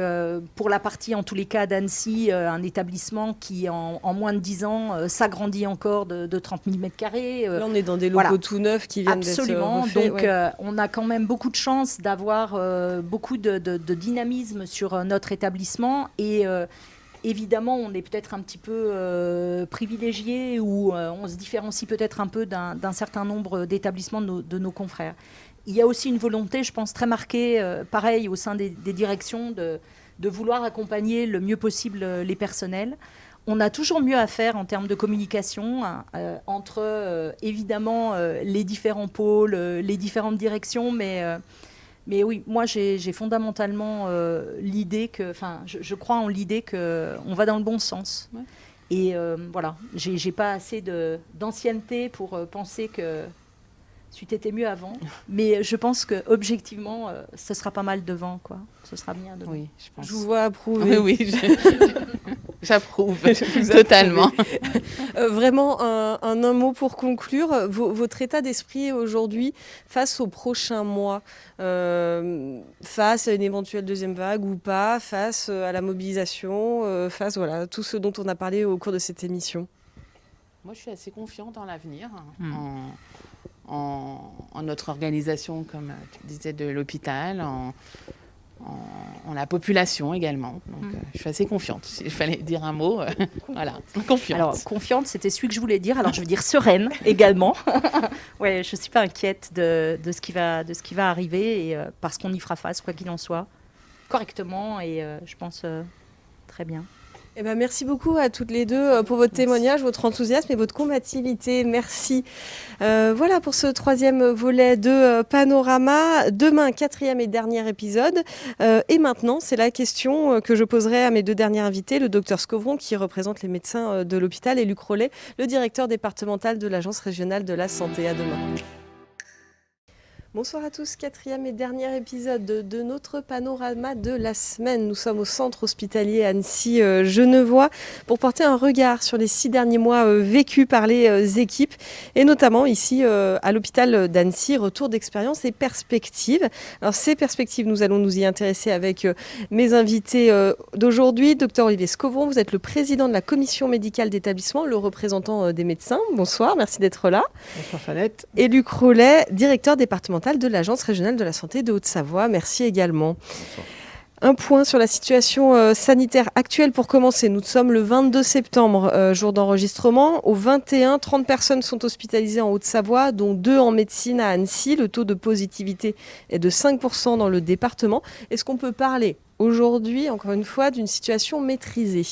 pour la partie en tous les cas d'Annecy, un établissement qui en moins de 10 ans s'agrandit encore de 30 000 m². Là, on est dans des locaux tout neufs qui viennent d'être refaits. Donc on a quand même beaucoup de chance d'avoir beaucoup de dynamisme sur notre établissement et évidemment, on est peut-être un petit peu privilégié ou on se différencie peut-être un peu d'un certain nombre d'établissements de nos confrères. Il y a aussi une volonté, je pense, très marquée, pareil, au sein des directions, de vouloir accompagner le mieux possible les personnels. On a toujours mieux à faire en termes de communication entre, évidemment, les différents pôles, les différentes directions, mais oui, moi j'ai fondamentalement l'idée je crois en l'idée qu'on va dans le bon sens. Ouais. Et j'ai pas assez d'ancienneté pour penser que c'eût été mieux avant, mais je pense que objectivement, ce sera pas mal devant, quoi. Ce sera bien devant. Oui, je pense. Je vous vois approuver. Oui, j'approuve totalement. Vraiment, un mot pour conclure. Votre état d'esprit aujourd'hui face aux prochains mois, face à une éventuelle deuxième vague ou pas, face à la mobilisation, face tout ce dont on a parlé au cours de cette émission. Moi, je suis assez confiante en l'avenir, en notre organisation, comme tu disais, de l'hôpital, en la population également. Donc, je suis assez confiante. S'il fallait dire un mot, voilà, confiante. Alors, confiante, c'était celui que je voulais dire. Alors, je veux dire sereine également. Ouais, je ne suis pas inquiète de ce qui va arriver, et, parce qu'on y fera face, quoi qu'il en soit, correctement, et je pense très bien. Eh ben, merci beaucoup à toutes les deux pour votre témoignage, votre enthousiasme et votre combativité. Merci. Voilà pour ce troisième volet de Panorama. Demain, quatrième et dernier épisode. Et maintenant, c'est la question que je poserai à mes deux derniers invités, le docteur Scovron, qui représente les médecins de l'hôpital, et Luc Rollet, le directeur départemental de l'Agence régionale de la santé. À demain. Bonsoir à tous, 4e et dernier épisode de notre panorama de la semaine. Nous sommes au centre hospitalier Annecy-Genevois pour porter un regard sur les 6 derniers mois vécus par les équipes et notamment ici à l'hôpital d'Annecy, retour d'expérience et perspectives. Alors ces perspectives, nous allons nous y intéresser avec mes invités d'aujourd'hui. Docteur Olivier Scovron, vous êtes le président de la commission médicale d'établissement, le représentant des médecins. Bonsoir, merci d'être là. Bonsoir Fanette. Et Luc Rollet, directeur départemental de l'Agence régionale de la santé de Haute-Savoie. Merci également. Bonsoir. Un point sur la situation sanitaire actuelle pour commencer. Nous sommes le 22 septembre, jour d'enregistrement. Au 21, 30 personnes sont hospitalisées en Haute-Savoie, dont 2 en médecine à Annecy. Le taux de positivité est de 5% dans le département. Est-ce qu'on peut parler aujourd'hui, encore une fois, d'une situation maîtrisée ?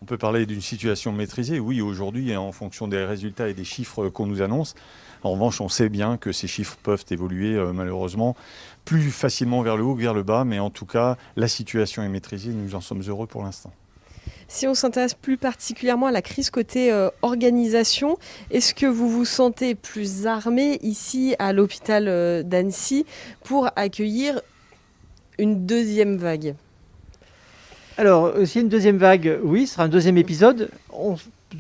On peut parler d'une situation maîtrisée, oui, aujourd'hui, en fonction des résultats et des chiffres qu'on nous annonce. En revanche, on sait bien que ces chiffres peuvent évoluer malheureusement plus facilement vers le haut que vers le bas, mais en tout cas, la situation est maîtrisée, nous en sommes heureux pour l'instant. Si on s'intéresse plus particulièrement à la crise côté organisation, est-ce que vous vous sentez plus armé ici à l'hôpital d'Annecy pour accueillir une deuxième vague ? Alors, s'il y a une deuxième vague, oui, ce sera un deuxième épisode. On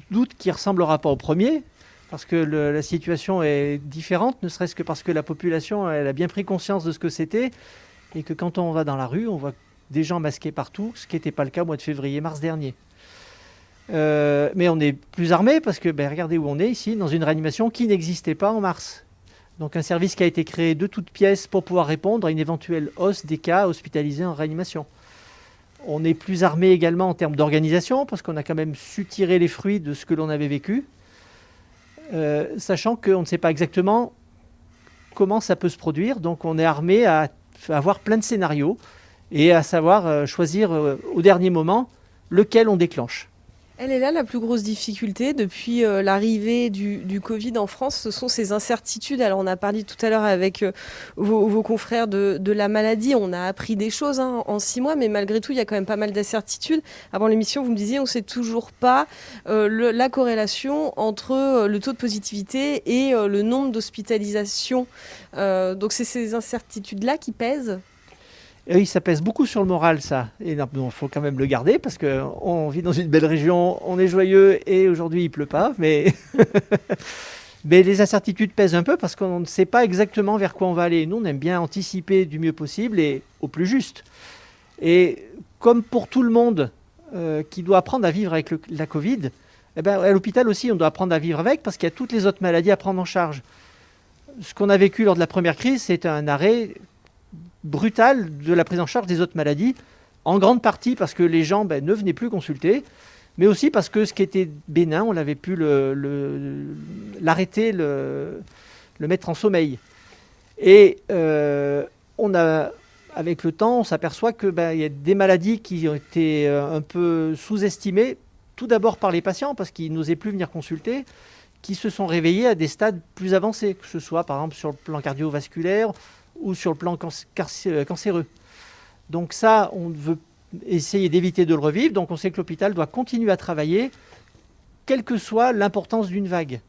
doute qu'il ne ressemblera pas au premier, parce que la situation est différente, ne serait-ce que parce que la population elle a bien pris conscience de ce que c'était, et que quand on va dans la rue, on voit des gens masqués partout, ce qui n'était pas le cas au mois de février-mars dernier. Mais on est plus armé, parce que regardez où on est ici, dans une réanimation qui n'existait pas en mars. Donc un service qui a été créé de toutes pièces pour pouvoir répondre à une éventuelle hausse des cas hospitalisés en réanimation. On est plus armé également en termes d'organisation, parce qu'on a quand même su tirer les fruits de ce que l'on avait vécu, sachant qu'on ne sait pas exactement comment ça peut se produire. Donc on est armé à avoir plein de scénarios et à savoir choisir au dernier moment lequel on déclenche. Elle est là la plus grosse difficulté depuis l'arrivée du Covid en France, ce sont ces incertitudes. Alors on a parlé tout à l'heure avec vos confrères de la maladie, on a appris des choses en 6 mois, mais malgré tout il y a quand même pas mal d'incertitudes. Avant l'émission vous me disiez on ne sait toujours pas la corrélation entre le taux de positivité et le nombre d'hospitalisations. Donc c'est ces incertitudes-là qui pèsent. Et oui, ça pèse beaucoup sur le moral, ça. Et il faut quand même le garder, parce qu'on vit dans une belle région, on est joyeux, et aujourd'hui, il ne pleut pas. Mais... mais les incertitudes pèsent un peu, parce qu'on ne sait pas exactement vers quoi on va aller. Nous, on aime bien anticiper du mieux possible et au plus juste. Et comme pour tout le monde qui doit apprendre à vivre avec la Covid, à l'hôpital aussi, on doit apprendre à vivre avec, parce qu'il y a toutes les autres maladies à prendre en charge. Ce qu'on a vécu lors de la première crise, c'est un arrêt brutal de la prise en charge des autres maladies, en grande partie parce que les gens ne venaient plus consulter, mais aussi parce que ce qui était bénin, on avait pu l'arrêter, le mettre en sommeil. Et avec le temps, on s'aperçoit qu'il y a des maladies qui ont été un peu sous-estimées, tout d'abord par les patients, parce qu'ils n'osaient plus venir consulter, qui se sont réveillés à des stades plus avancés, que ce soit par exemple sur le plan cardiovasculaire, ou sur le plan cancéreux. Donc ça, on veut essayer d'éviter de le revivre. Donc on sait que l'hôpital doit continuer à travailler, quelle que soit l'importance d'une vague.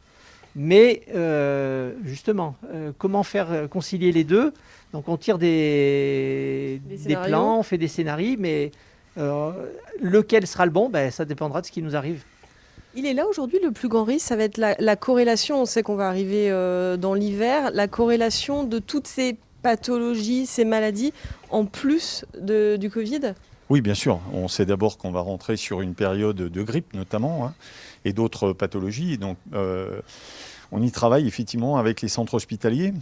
Mais justement, comment faire concilier les deux ? Donc on tire des plans, on fait des scénarios, mais lequel sera le bon ? Ça dépendra de ce qui nous arrive. Il est là aujourd'hui, le plus grand risque, ça va être la corrélation, on sait qu'on va arriver dans l'hiver, la corrélation de toutes ces pathologies, ces maladies, en plus du Covid ? Oui, bien sûr. On sait d'abord qu'on va rentrer sur une période de grippe notamment, et d'autres pathologies. Donc, on y travaille effectivement avec les centres hospitaliers.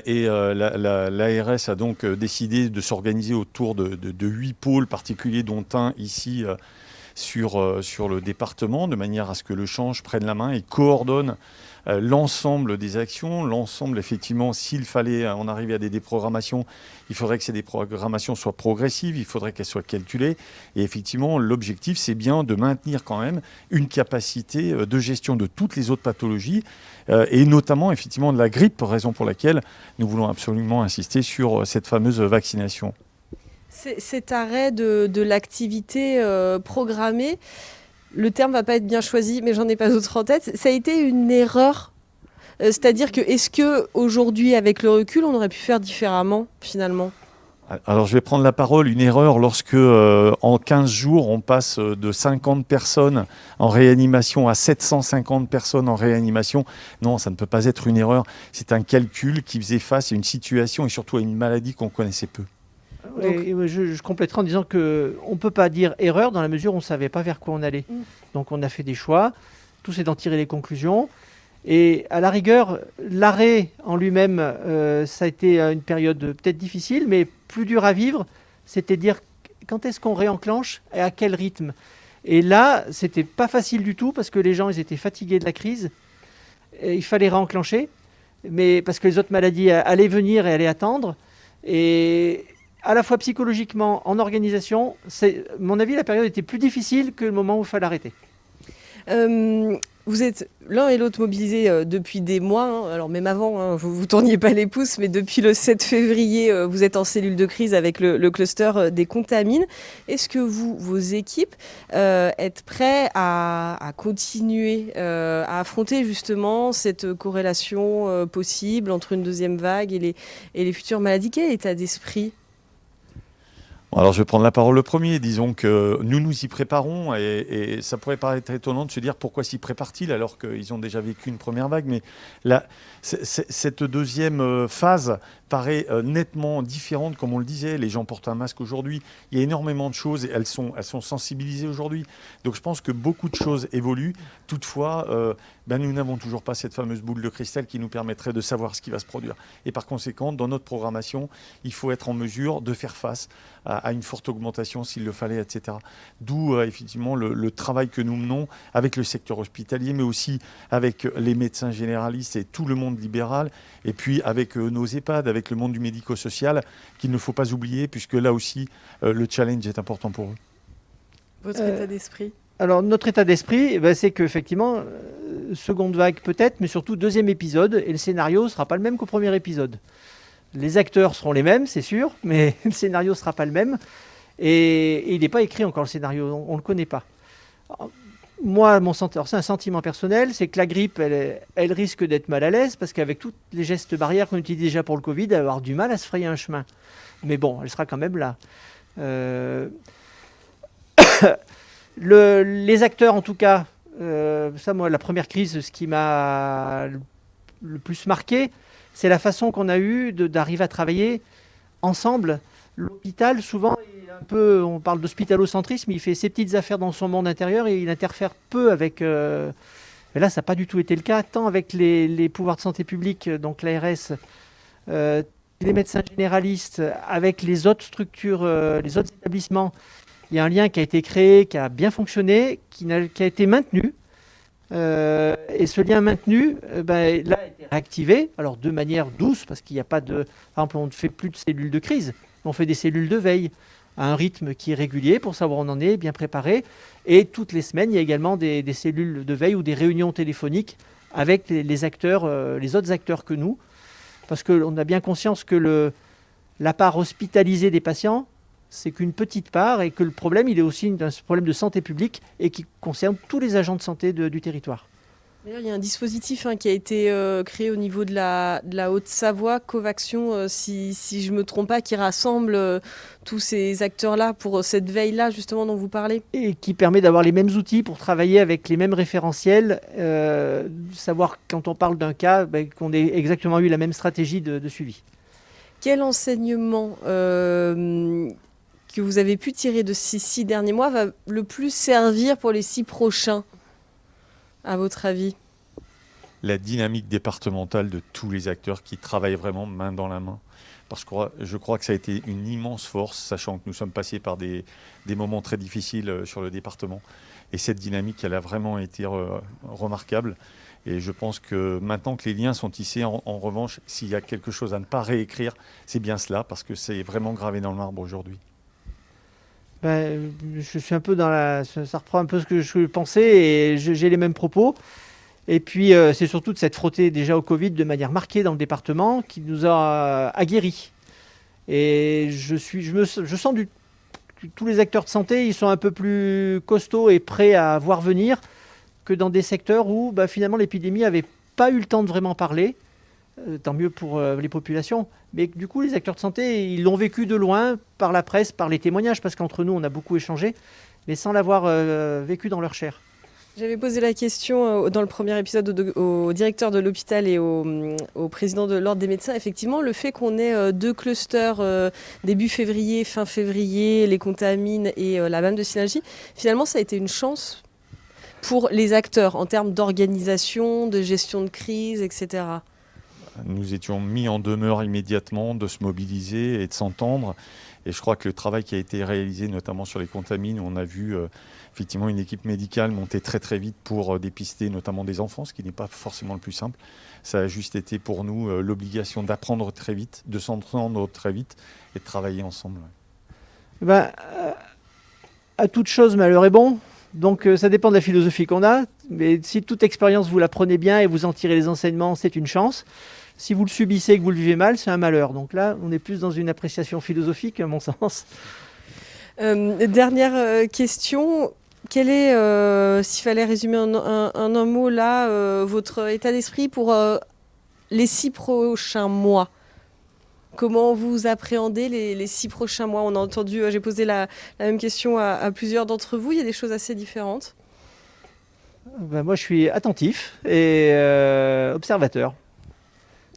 Et l'ARS a donc décidé de s'organiser autour de 8 pôles particuliers, dont un ici sur le département, de manière à ce que le change prenne la main et coordonne l'ensemble des actions, l'ensemble, effectivement, s'il fallait en arriver à des déprogrammations, il faudrait que ces déprogrammations soient progressives, il faudrait qu'elles soient calculées. Et effectivement, l'objectif, c'est bien de maintenir quand même une capacité de gestion de toutes les autres pathologies, et notamment, effectivement, de la grippe, raison pour laquelle nous voulons absolument insister sur cette fameuse vaccination. Cet arrêt de l'activité programmée, le terme ne va pas être bien choisi, mais j'en ai pas d'autre en tête. Ça a été une erreur. C'est-à-dire que, est-ce qu'aujourd'hui, avec le recul, on aurait pu faire différemment, finalement ? Alors, je vais prendre la parole. Une erreur lorsque, en 15 jours, on passe de 50 personnes en réanimation à 750 personnes en réanimation. Non, ça ne peut pas être une erreur. C'est un calcul qui faisait face à une situation et surtout à une maladie qu'on connaissait peu. Je compléterai en disant qu'on ne peut pas dire erreur dans la mesure où on ne savait pas vers quoi on allait. Donc, on a fait des choix. Tout c'est d'en tirer les conclusions. Et à la rigueur, l'arrêt en lui-même, ça a été une période peut-être difficile, mais plus dure à vivre. C'était dire quand est-ce qu'on réenclenche et à quel rythme. Et là, c'était pas facile du tout parce que les gens ils étaient fatigués de la crise. Et il fallait réenclencher, mais parce que les autres maladies allaient venir et allaient attendre. Et à la fois psychologiquement, en organisation, à mon avis, la période était plus difficile que le moment où il fallait arrêter. Vous êtes l'un et l'autre mobilisés depuis des mois, hein. Alors même avant, hein, vous ne tourniez pas les pouces, mais depuis le 7 février, vous êtes en cellule de crise avec le cluster des contamines. Est-ce que vos équipes, êtes prêts à continuer à affronter justement cette corrélation possible entre une deuxième vague et les futures maladies ? Quel est l'état d'esprit ? Alors, je vais prendre la parole le premier. Disons que nous y préparons et ça pourrait paraître étonnant de se dire pourquoi s'y préparent-ils alors qu'ils ont déjà vécu une première vague. Mais cette deuxième phase paraît nettement différente, comme on le disait. Les gens portent un masque aujourd'hui. Il y a énormément de choses et elles sont sensibilisées aujourd'hui. Donc, je pense que beaucoup de choses évoluent. Toutefois, nous n'avons toujours pas cette fameuse boule de cristal qui nous permettrait de savoir ce qui va se produire. Et par conséquent, dans notre programmation, il faut être en mesure de faire face à une forte augmentation s'il le fallait, etc. D'où effectivement le travail que nous menons avec le secteur hospitalier, mais aussi avec les médecins généralistes et tout le monde libéral, et puis avec nos EHPAD, avec le monde du médico-social, qu'il ne faut pas oublier, puisque là aussi, le challenge est important pour eux. Votre état d'esprit ? Alors, notre état d'esprit, c'est qu'effectivement, seconde vague peut-être, mais surtout deuxième épisode, et le scénario ne sera pas le même qu'au premier épisode. Les acteurs seront les mêmes, c'est sûr, mais le scénario ne sera pas le même. Et il n'est pas écrit encore, le scénario, on ne le connaît pas. Moi, c'est un sentiment personnel, c'est que la grippe, elle risque d'être mal à l'aise, parce qu'avec tous les gestes barrières qu'on utilise déjà pour le Covid, elle va avoir du mal à se frayer un chemin. Mais bon, elle sera quand même là. Les acteurs, en tout cas, moi, la première crise, ce qui m'a le plus marqué, c'est la façon qu'on a eue d'arriver à travailler ensemble. L'hôpital, souvent, on parle d'hospitalocentrisme, il fait ses petites affaires dans son monde intérieur et il interfère peu avec... Mais là, ça n'a pas du tout été le cas, tant avec les pouvoirs de santé publique, donc l'ARS, les médecins généralistes, avec les autres structures, les autres établissements. Il y a un lien qui a été créé, qui a bien fonctionné, qui a été maintenu. Et ce lien maintenu, là, a été réactivé, alors de manière douce, parce qu'il n'y a pas de... Par exemple, on ne fait plus de cellules de crise, on fait des cellules de veille, à un rythme qui est régulier, pour savoir où on en est, bien préparé. Et toutes les semaines, il y a également des cellules de veille ou des réunions téléphoniques avec les acteurs, les autres acteurs que nous, parce qu'on a bien conscience que la part hospitalisée des patients, c'est qu'une petite part et que le problème, il est aussi un problème de santé publique et qui concerne tous les agents de santé du territoire. D'ailleurs, il y a un dispositif qui a été créé au niveau de la Haute-Savoie, Covaxion, si je ne me trompe pas, qui rassemble tous ces acteurs-là pour cette veille-là, justement, dont vous parlez. Et qui permet d'avoir les mêmes outils pour travailler avec les mêmes référentiels, savoir quand on parle d'un cas, qu'on ait exactement eu la même stratégie de suivi. Quel enseignement que vous avez pu tirer de ces 6 derniers mois va le plus servir pour les 6 prochains, à votre avis ? La dynamique départementale de tous les acteurs qui travaillent vraiment main dans la main. Parce que je crois que ça a été une immense force, sachant que nous sommes passés par des moments très difficiles sur le département. Et cette dynamique, elle a vraiment été remarquable. Et je pense que maintenant que les liens sont tissés, en revanche, s'il y a quelque chose à ne pas réécrire, c'est bien cela, parce que c'est vraiment gravé dans le marbre aujourd'hui. Je suis un peu ça reprend un peu ce que je pensais et j'ai les mêmes propos. Et puis, c'est surtout de s'être frotté déjà au Covid de manière marquée dans le département qui nous a aguerris. Et je sens tous les acteurs de santé, ils sont un peu plus costauds et prêts à voir venir que dans des secteurs où finalement l'épidémie avait pas eu le temps de vraiment parler. Tant mieux pour les populations. Mais du coup, les acteurs de santé, ils l'ont vécu de loin, par la presse, par les témoignages, parce qu'entre nous, on a beaucoup échangé, mais sans l'avoir vécu dans leur chair. J'avais posé la question dans le premier épisode au directeur de l'hôpital et au président de l'Ordre des médecins. Effectivement, le fait qu'on ait 2 clusters début février, fin février, les contamines et la BAM de Synergie, finalement, ça a été une chance pour les acteurs en termes d'organisation, de gestion de crise, etc. Nous étions mis en demeure immédiatement de se mobiliser et de s'entendre. Et je crois que le travail qui a été réalisé, notamment sur les contamines, on a vu effectivement une équipe médicale monter très très vite pour dépister notamment des enfants, ce qui n'est pas forcément le plus simple. Ça a juste été pour nous l'obligation d'apprendre très vite, de s'entendre très vite et de travailler ensemble. À toute chose, malheur est bon. Donc ça dépend de la philosophie qu'on a. Mais si toute expérience, vous la prenez bien et vous en tirez les enseignements, c'est une chance. Si vous le subissez et que vous le vivez mal, c'est un malheur. Donc là, on est plus dans une appréciation philosophique, à mon sens. Dernière question. Quel est, s'il fallait résumer en un mot là, votre état d'esprit pour les 6 prochains mois? Comment vous appréhendez les 6 prochains mois? On a entendu, j'ai posé la même question à plusieurs d'entre vous. Il y a des choses assez différentes. Moi, je suis attentif et observateur.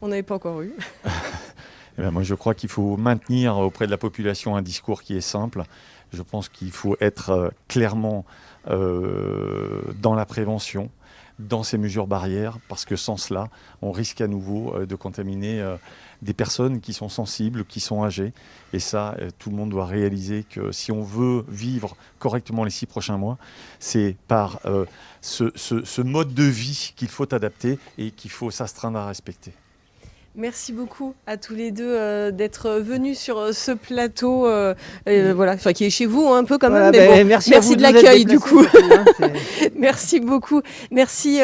On n'avait pas encore eu. Moi, je crois qu'il faut maintenir auprès de la population un discours qui est simple. Je pense qu'il faut être clairement dans la prévention, dans ces mesures barrières, parce que sans cela, on risque à nouveau de contaminer des personnes qui sont sensibles, qui sont âgées. Et ça, tout le monde doit réaliser que si on veut vivre correctement les 6 prochains mois, c'est par ce mode de vie qu'il faut adapter et qu'il faut s'astreindre à respecter. Merci beaucoup à tous les deux d'être venus sur ce plateau, voilà, enfin, qui est chez vous un peu quand même. Voilà, mais bon, merci de l'accueil du coup. Hein, Merci beaucoup. Merci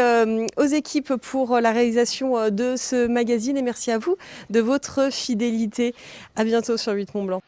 aux équipes pour la réalisation de ce magazine et merci à vous de votre fidélité. À bientôt sur 8 Mont Blanc.